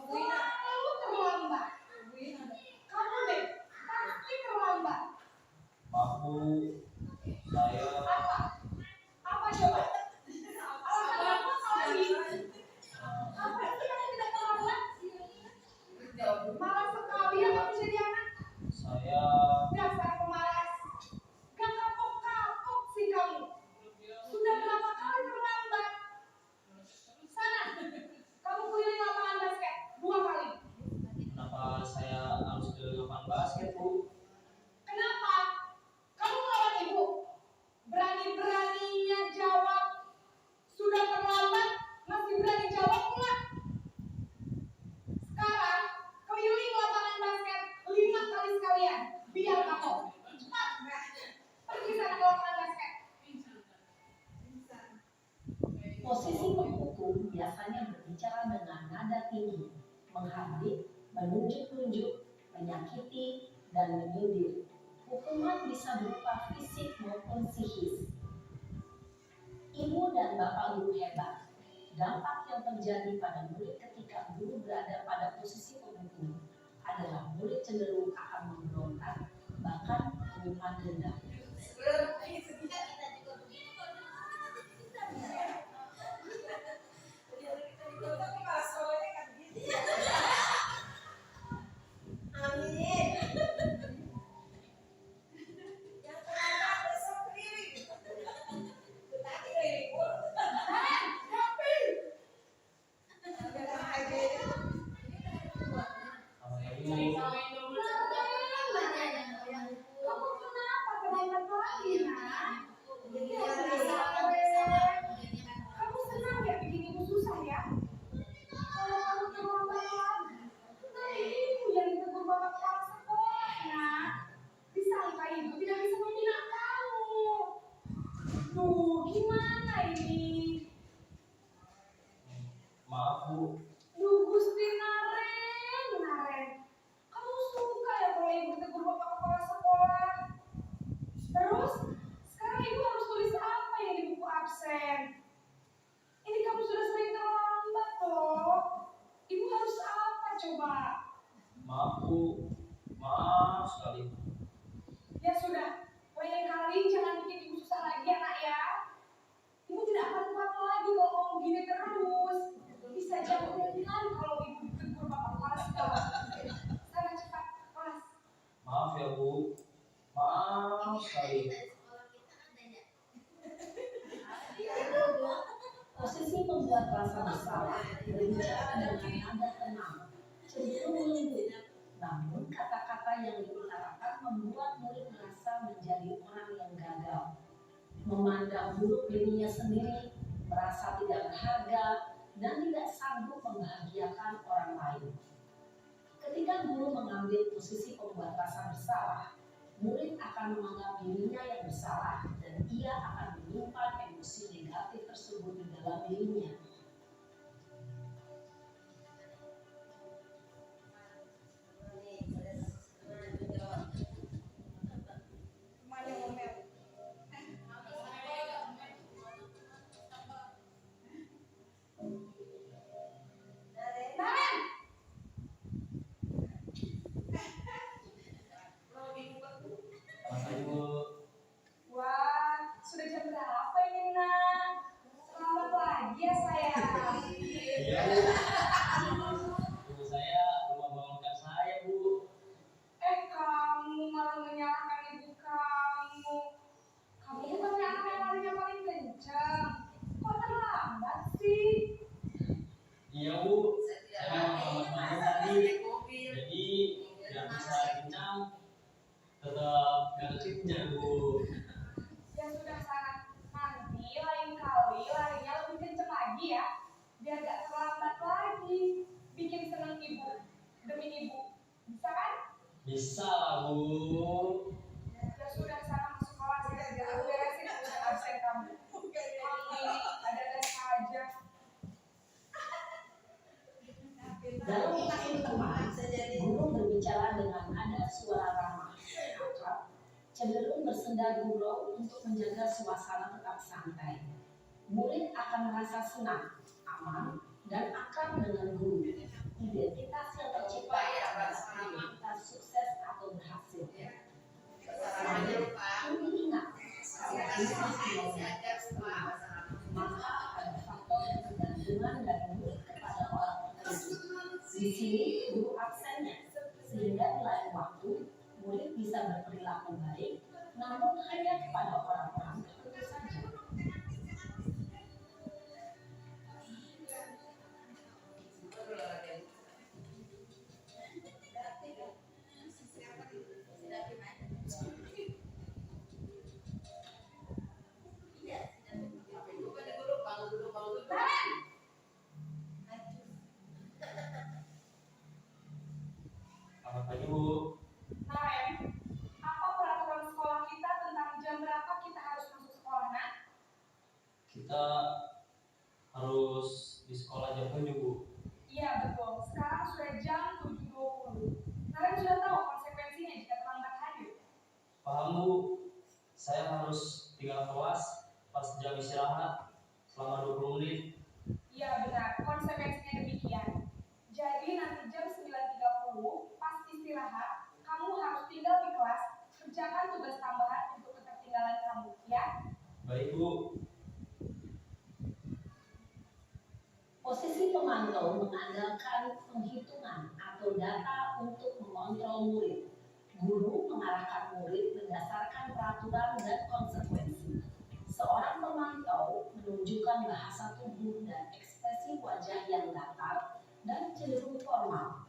Bu Ina. kamu terlambat. Bu Ina. Kamu deh, pasti terlambat. Aku saya Apa coba? Alasan apa kau ini? Apa sih kamu tidak terlambat? Malas sekali ya kamu jadi anak. saya Dasar pemalas. Gak kapok-kapok sih kamu. Sudah berapa kali terlambat? Sana, kamu keliling lapangan basket 2 kali. kenapa saya harus ke lapangan basket, Bu? Kenapa? Kamu melawan ibu. Berani-beraninya jawab. Sudah terlambat, masih berani jawab pula. Sekarang, keliling lapangan basket 5 kali sekalian. Biar kamu. Cepat. Pergi sana ke lapangan basket. Posisi penghukum biasanya berbicara dengan nada tinggi, menghardik, menunjuk-nunjuk, menyakiti, dan menyindir. Hukuman bisa berupa fisik maupun psikis. Ibu dan bapak guru hebat. Dampak yang terjadi pada murid ketika guru berada pada posisi penghukum adalah murid cenderung akan memberontak, bahkan menyimpan dendam. Tapi malah soalnya kan gitu. Amin. Yang terlambat besok keliling. Tadi keliling Bu. Udah aja ya. Kamu kenapa terlambat lagi, nak? Kamu senang ya bikin ibu susah ya? Kalau kamu terlambat lagi, nanti ibu yang ditegur bapak kepala sekolah, nak. Disangka ibu tidak bisa membina kamu. Duh, gimana ini? Maaf, Bu. Duh, Gusti Naren. Kamu suka ya kalau ibu ditegur bapak kepala sekolah? Terus, sekarang ibu harus tulis apa yang di buku absen? Ini kamu sudah sering terlambat loh. Ibu harus apa coba? Maaf, Bu. Maaf sekali. Ya sudah, lain kali jangan bikin ibu susah lagi ya nak ya. Ibu tidak akan kuat lagi kalau kamu gini terus. Bisa jatuh lagi kalau ibu ditegur bapak kepala sekolah. Sana cepat kelas. Maaf ya, Bu. Maaf sekali. Posisi membuat rasa bersalah berbicara dengan nada tenang, cenderung lembut. Namun kata-kata yang diutarakan membuat murid merasa menjadi orang yang gagal, memandang buruk dirinya sendiri, merasa tidak berharga, dan tidak sanggup membahagiakan orang lain. Ketika guru mengambil posisi pembuat rasa bersalah, murid akan menganggap dirinya yang bersalah dan ia akan menyimpan emosi negatif tersebut di dalam dirinya. Rumahnya ngomel. Naren, Masa Bu. wah sudah jam berapa ini nak? Selamat lagi ya sayang. Iya, Bu. Ibu saya rumah bangunkan saya, Bu. Kamu malah menyalahkan ibu kamu. Kamu bukannya anak yang larinya paling kencang. Kok demi ibu. Bisa kan? Bisa lah Bu. Ya sudah, sana ke sekolah sih. Aku beresin urusan absen kamu. Kamu ini ada-ada saja. Dalam kelas teman, guru berbicara dengan nada suara ramah, akrab, cenderung bersenda gurau untuk menjaga suasana tetap santai. Murid akan merasa senang, aman, dan akrab dengan guru. Identitas yang tercipta adalah identitas sukses atau berhasil. Ini ingat, kalau bisnis mau ekspor, maka ada faktor ketergantungan dari murid kepada orang tertentu. Di sini guru absennya, sehingga di lain waktu murid bisa berperilaku baik, namun hanya kepada orang-orang tertentu saja. Selamat pagi Bu. Naren, apa peraturan sekolah kita tentang jam berapa kita harus masuk sekolah, Nak? Kita harus di sekolah jam 7 Bu. Iya betul, sekarang sudah jam 7.20. Naren sudah tahu konsekuensinya jika terlambat hadir. Paham Bu. Saya harus tinggal kelas pas jam istirahat selama 20 menit. Iya benar, konsekuensinya demikian. Jadi nanti jam 9.30 pas istirahat, kamu harus tinggal di kelas, kerjakan tugas tambahan untuk ketertinggalan kamu, ya? Baik Bu. Posisi pemantau mengandalkan penghitungan atau data untuk mengontrol murid. Guru mengarahkan murid berdasarkan peraturan dan konsekuensi. Seorang pemantau menunjukkan bahasa tubuh dan ekspresi wajah yang datar dan cenderung formal.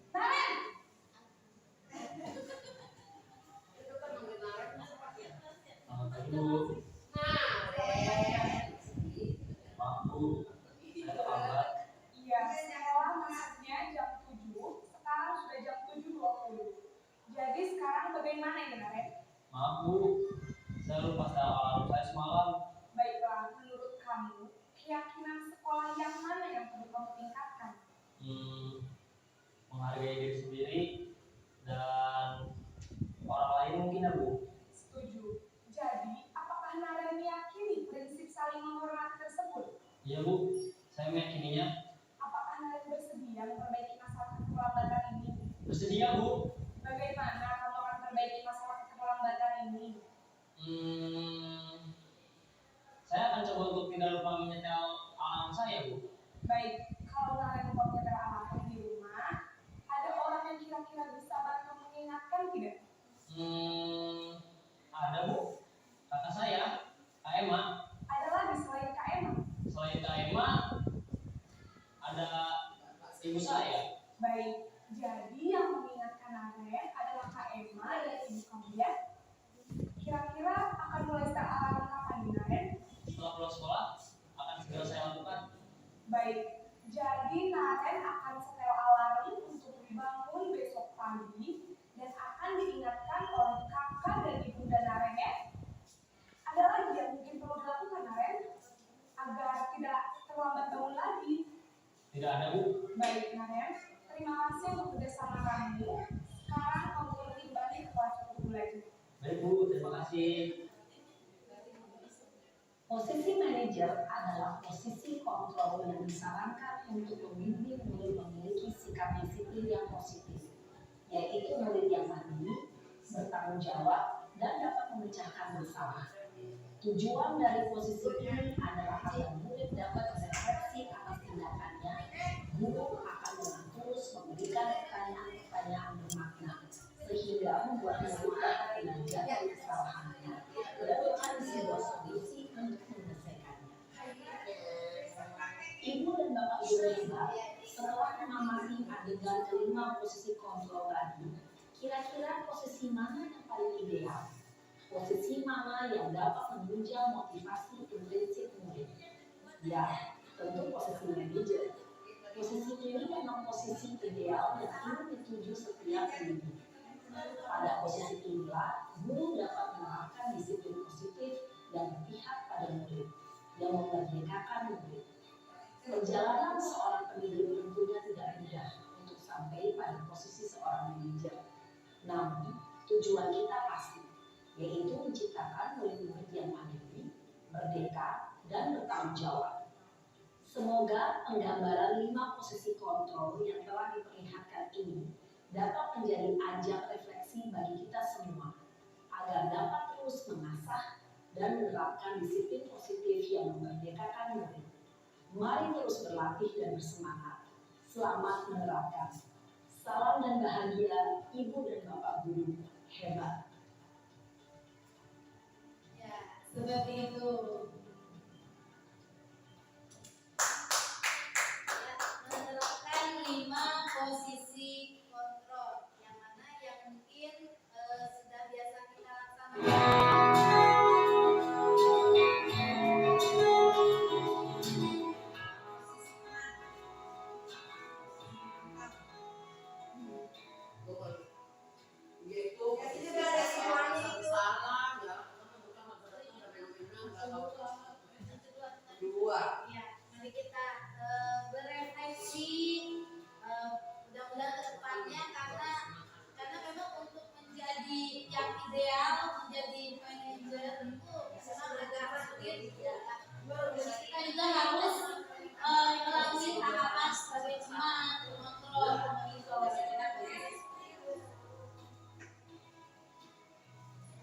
Naren! Selamat pagi Bu. Maaf Bu. Saya terlambat. Iya, sekolah masuknya jam 7, sekarang sudah jam 7.20. Jadi sekarang bagaimana ini, Naren? Maaf Bu. Saya lupa setel alarm saya semalam. Baiklah, menurut kamu, keyakinan sekolah yang mana yang perlu kamu tingkatkan? Menghargai diri sendiri dan orang lain mungkin ya Bu. Setuju. Jadi, apakah Naren meyakini prinsip saling menghormati tersebut? Iya Bu. Saya meyakininya. Apakah Naren bersedia memperbaiki masalah keterlambatan ini? Bersedia Bu. Bagaimana kamu akan memperbaiki masalah keterlambatan ini? Saya akan coba untuk tidak lupa menyetel alarm saya Bu. Baik, kalau Naren mau nyetel alarm di rumah, ada orang yang kira-kira bisa bantu mengingatkan tidak? Ada Bu. Kakak saya, Kak Emma. Ada lagi selain Kak Emma? Selain Kak Emma, ada ibu saya. Baik, jadi yang mengingatkan Naren adalah Kak Emma dan ibu kamu ya. Kira-kira akan mulai start alarm kapan nih, Naren? Setelah pulang sekolah, akan segera saya lakukan. Baik, jadi Naren akan setel alarm untuk dibangun besok pagi dan akan diingatkan oleh kakak dan ibunda Naren ya. Ada lagi yang mungkin perlu dilakukan Naren agar tidak terlambat bangun lagi. Tidak ada Bu. Baik Naren, terima kasih untuk kerjasama kamu. Sekarang kamu boleh kembali ke kelas 10 lagi. Baik Bu, terima kasih. Posisi manajer adalah posisi kontrol yang disarankan untuk membimbing murid memiliki sikap disiplin yang positif, yaitu murid yang mandiri, bertanggung jawab, dan dapat memecahkan masalah. Tujuan dari posisi ini adalah agar murid dapat berefleksi atas tindakannya. Guru akan dengan terus memberikan pertanyaan-pertanyaan bermakna, sehingga membuat murid dapat belajar dari kesalahannya dan mencari sebuah solusi untuk menyelesaikannya. Ibu dan Bapak paling ideal? Posisi mana yang dapat menunjang motivasi intrinsik murid? Ya, tentu posisi manajer. Posisi ini memang posisi ideal yang ingin dituju setiap pendidik. Pada posisi inilah, guru dapat menerapkan disiplin positif dan berpihak pada murid, yang memerdekakan murid. Perjalanan seorang pendidik tentunya tidak mudah untuk sampai pada posisi seorang manajer. Namun, tujuan kita pasti, yaitu menciptakan murid-murid yang mandiri, merdeka, dan bertanggung jawab. Semoga penggambaran 5 posisi kontrol yang telah diperlihatkan ini dapat menjadi ajang refleksi bagi kita semua, agar dapat terus mengasah dan menerapkan disiplin positif yang memerdekakan murid. Mari terus berlatih dan bersemangat. Selamat menerapkan. Salam dan bahagia Ibu dan Bapak Guru hebat. Ya, seperti itu. Ya, menerapkan 5 posisi kontrol, yang mana yang mungkin sudah biasa kita laksanakan. Ya, mari kita berefleksi, mudah-mudahan ke depannya karena memang untuk menjadi yang ideal, menjadi manajer itu memang agak sulit ya. Jadi kita juga harus melalui tahapan sebagai teman, mengontrol, memonitor.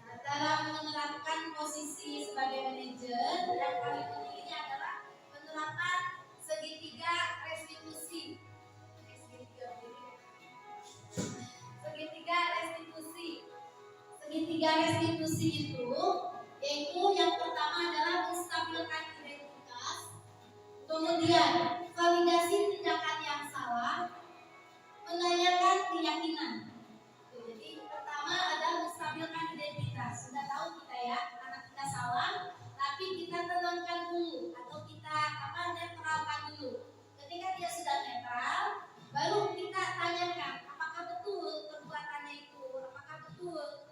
Nah, cara menerapkan posisi sebagai manajer yang paling penting ini adalah penerapan segitiga restitusi. Segitiga restitusi itu yaitu yang pertama adalah menstabilkan identitas, kemudian validasi tindakan yang salah, menanyakan keyakinan. Jadi pertama adalah menstabilkan identitas. Sudah tahu kita ya, anak kita salah, tapi kita tenangkan dulu atau kita netralkan dulu. Ketika dia sudah netral, baru kita tanyakan apakah betul perbuatannya itu, apakah betul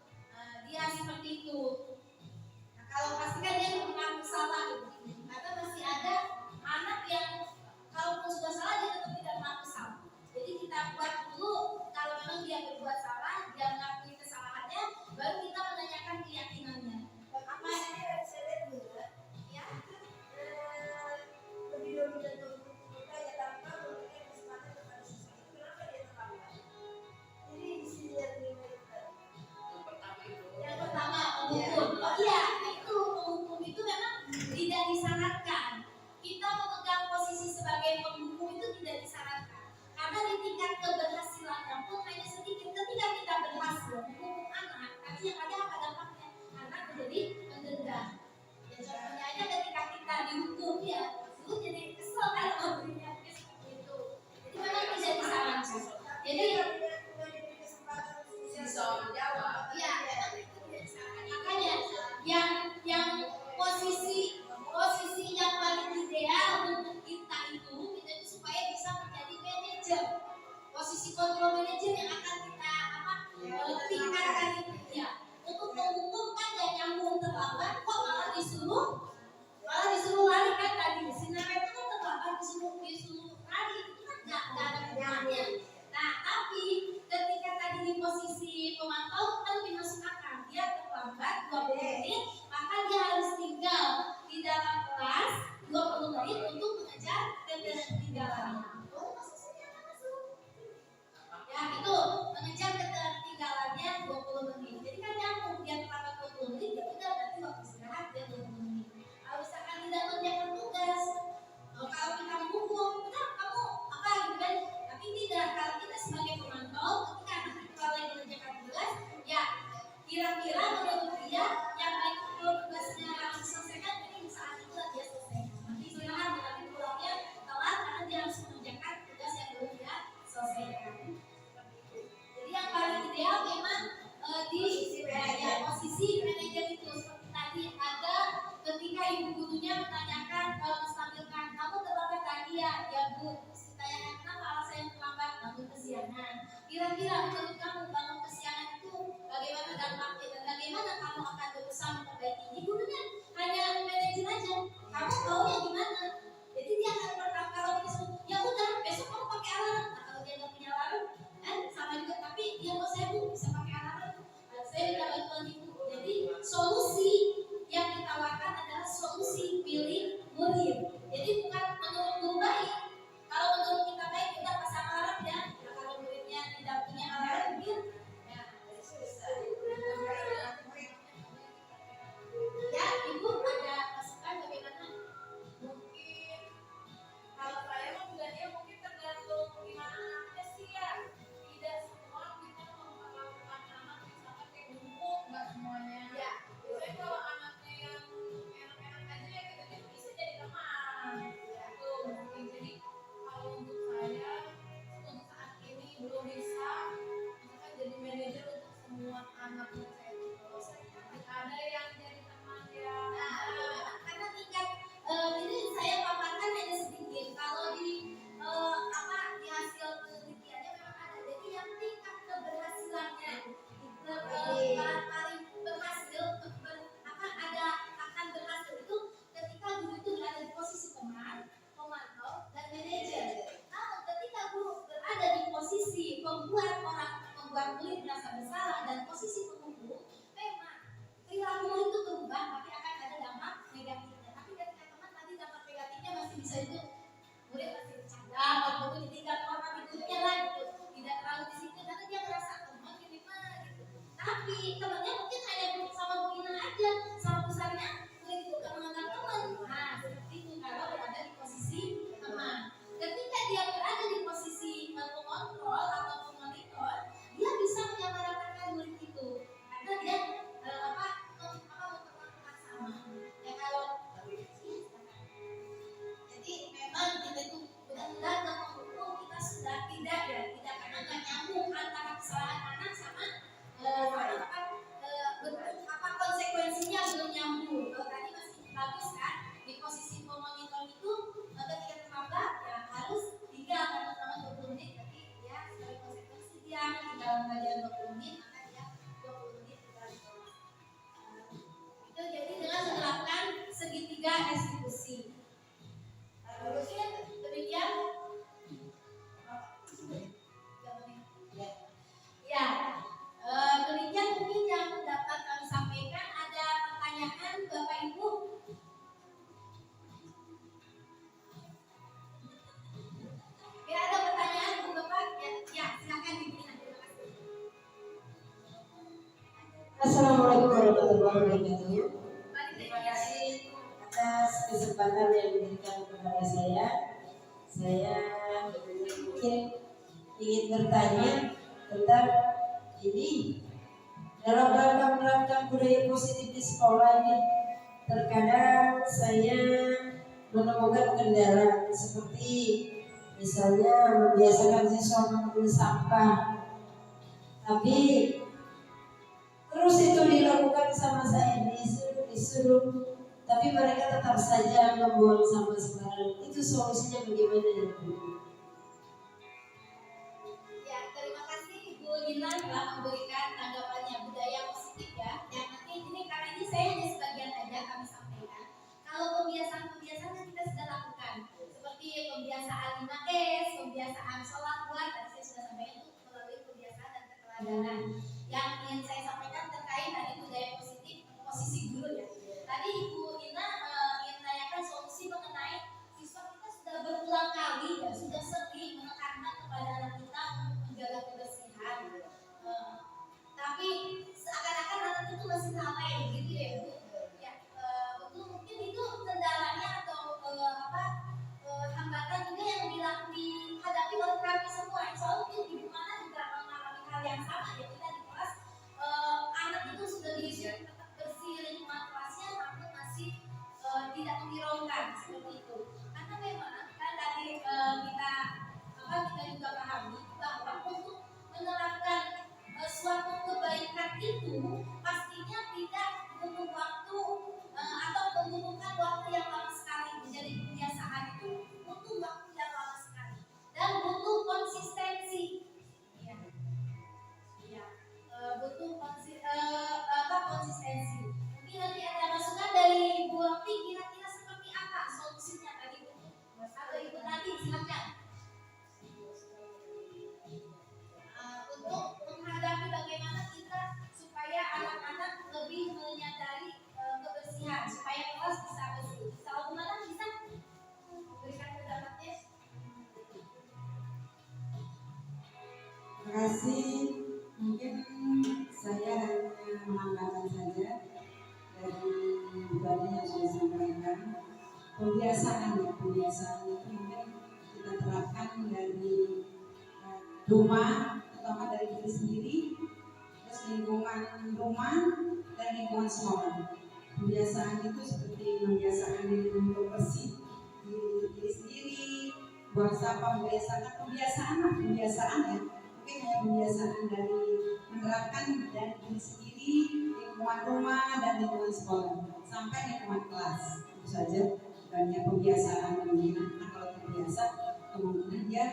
dia seperti itu. Nah, kalau pastikan dia mengaku salah gitu. Karena masih ada anak yang kalaupun sudah salah dia tetap tidak mengaku salah. Jadi kita buat dulu kalau memang dia berbuat salah, dia mengakui kesalahannya, baru kita menanyakan keyakinannya. Apa yang saya lihat dulu ya? Lebih dulu dan kita ya tanpa memberikan kesempatan kepada siswa itu, kenapa dia terlambat? Jadi di sini yang yang pertama menghukum. Oh iya, itu menghukum itu memang tidak disarankan. Kita memegang posisi sebagai penghukum itu tidak disarankan. Karena di tingkat keberhasilannya pun hanya sedikit. Ketika kita berhasil menghukum anak, tapi yang ada apa dampaknya? Anak menjadi mendendam. Ya contohnya aja ketika kita dihukum ya, dulu jadi kesel kan memberinya seperti itu. Jadi memang tidak disarankan. Jadi bisa menjawab. Iya, memang itu tidak disarankan. Makanya aja. Salah besarnya murid itu gak menganggap teman. Nah, seperti itu kalau berada di posisi teman. Ketika dia berada di posisi pengontrol atau pemonitor, dia bisa menyamaratakan murid itu karena dia memperlakukan sama. Ya kalau jadi memang kita itu benar-benar mengukur kita sudah tidak karena nggak nyambung antara kesalahan anak sama konsekuensinya belum nyambung. Kalau tadi masih bagus kan di posisi pemonitor itu ketika terlambat ya harus tinggal sama 20 menit, tapi ya sebagai konsekuensi dia di dalam pelajaran 20 menit maka dia 20 menit tinggal di kelas. Itu jadi dengan menerapkan segitiga restitusi. Terusnya demikian. Ya, demikian mungkin yang dapat kami sampaikan. Ada pertanyaan Bapak Ibu? Ya, ada pertanyaan Bu Bapak? Ya, silakan Ibu. Terima kasih. Assalamualaikum warahmatullahi wabarakatuh. Terima kasih atas kesempatan yang diberikan kepada saya. Saya mungkin ingin bertanya tentang ini. Dalam rangka menerapkan budaya positif di sekolah ini, terkadang saya menemukan kendala seperti misalnya membiasakan siswa mengambil sampah, tapi terus itu dilakukan sama saya, disuruh, tapi mereka tetap saja membuang sampah sembarangan. Itu solusinya bagaimana ya Bu? Ya, terima kasih Ibu Lina telah memberikan tanggapannya budaya positif ya. Yang nanti ini karena ini saya hanya sebagian aja kami sampaikan. Kalau kebiasaan-kebiasaan yang kita sudah lakukan, seperti pembiasaan 5S, pembiasaan sholat buat, tadi saya sudah sampaikan itu melalui kebiasaan dan keteladanan. Yang ingin saya sampaikan terkait tadi budaya positif, posisi guru ya. Tadi Ibu Ina ingin menanyakan solusi mengenai siswa kita sudah berulang kali ya, sudah sering menekankan kepada anak kita untuk menjaga kebersihan. Tapi seakan-akan anak itu masih lalai gitu ya Bu. Ya, betul mungkin itu kendalanya atau hambatan juga yang dihadapi oleh kami semua. Soalnya mungkin di mana juga mengalami hal yang sama ya, kita di kelas anak itu sudah disuruh tetap bersih lingkungan kelasnya namun masih tidak menghiraukan seperti itu. Karena memang kan tadi kita juga pahami bahwa untuk menerapkan suatu kebaikan itu pastinya tidak butuh waktu atau membutuhkan waktu yang lama sekali. Menjadi kebiasaan itu butuh waktu yang lama sekali dan butuh konsistensi. Butuh konsistensi. Mungkin nanti ada masukan dari Ibu Rofi, kira-kira seperti apa solusinya tadi Bu? Atau Ibu tadi silakan. Untuk menghadapi bagaimana kita supaya anak-anak lebih menyadari kebersihan, supaya kelas bisa bersih. Bisa bagaimana bisa memberikan pendapatnya? Terima kasih. Mungkin saya hanya menambahkan saja dari tadi yang sudah disampaikan. Kebiasaan itu mungkin kita terapkan dari rumah, terutama dari diri sendiri, terus lingkungan rumah dan lingkungan sekolah. Kebiasaan itu seperti membiasakan diri untuk bersih diri sendiri, buang sampah, kebiasaan ya. Mungkin hanya kebiasaan dari menerapkan dari diri sendiri, lingkungan rumah dan lingkungan sekolah sampai lingkungan kelas. Itu saja banyak kebiasaan kemudian. Nah, kalau terbiasa kemudian dia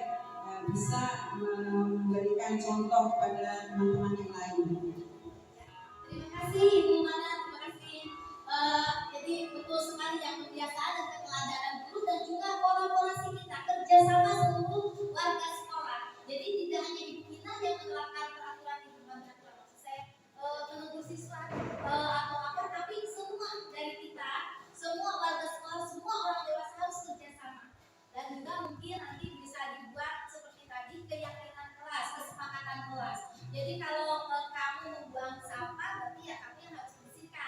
bisa memberikan contoh kepada teman-teman yang lain. Terima kasih Ibu Mana, terima kasih. Jadi betul sekali yang kebiasaan dan keteladanan guru dan juga kolaborasi kita kerjasama seluruh warga sekolah. Jadi tidak hanya Ibu Mina yang menerapkan peraturan itu, maksud saya menunggu siswa atau apa, tapi semua dari kita, semua warga sekolah, semua orang dewasa harus kerjasama. Dan juga mungkin nanti bisa dibuat seperti tadi keyakinan kelas, kesepakatan kelas. Jadi kalau kamu membuang sampah, berarti ya kamu yang harus bersihkan.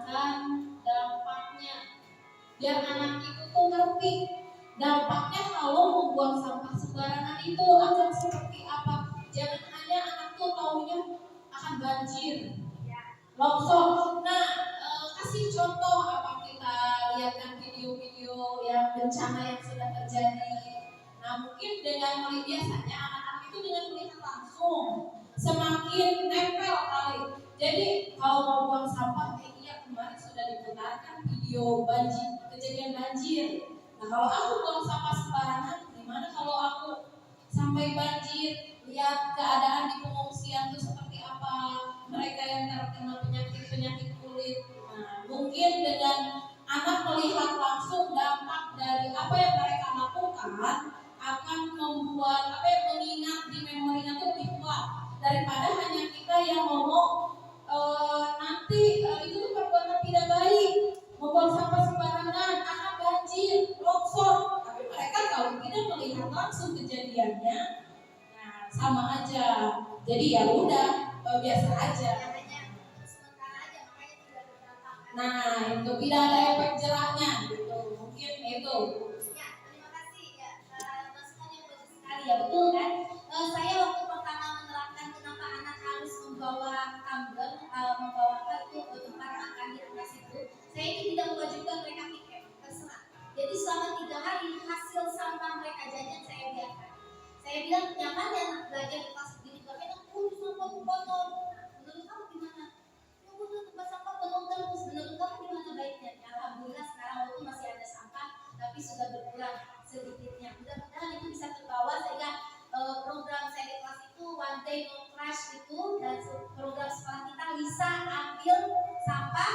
menjelaskan dampaknya biar anak itu tuh ngerti dampaknya kalau membuang sampah sembarangan itu akan seperti apa. Jangan hanya anak tuh taunya akan banjir, longsor. Nah, kasih contoh apa kita lihatkan video-video yang bencana yang sudah terjadi. Nah, mungkin dengan biasanya anak-anak itu dengan melihat langsung semakin nempel kali. Jadi kalau mau buang sampah, iya kemarin sudah diputarkan video banjir, kejadian banjir. Nah, kalau aku buang sampah sembarangan, gimana kalau aku sampai banjir? Lihat keadaan di pengungsian itu seperti apa, mereka yang terkena penyakit kulit. Nah, mungkin dengan anak melihat langsung dampak dari apa yang mereka lakukan akan membuat mengingat di memorinya itu lebih kuat daripada hanya kita yang ngomong nanti itu tuh perbuatan tidak baik, membuang sampah sembarangan akan banjir, longsor. Tapi mereka kalau tidak melihat langsung kejadiannya, nah sama aja. Jadi ya udah biasa aja. Nah itu tidak ada efek jerahnya gitu. Mungkin itu. Ya, terima kasih ya. Masukannya bagus sekali ya, betul kan? Saya waktu pertama menerapkan kenapa anak harus membawa tumbler, membawa itu tempat makan di atas itu, saya itu tidak mewajibkan mereka tiket, terserah. Jadi selama 3 hari hasil sampah mereka jajan saya biarkan. Saya bilang nyaman ya belajar di kelas begini, tapi aku sampah kotor. Menurut kamu gimana? Aku tuh tempat sampah penuh terus. Menurut kamu gimana baiknya? Alhamdulillah sekarang walaupun masih ada sampah, tapi sudah berkurang sedikitnya. Mudah-mudahan itu bisa terbawa sehingga program saya di kelas itu one day no trash itu dan program sekolah kita bisa ambil sampah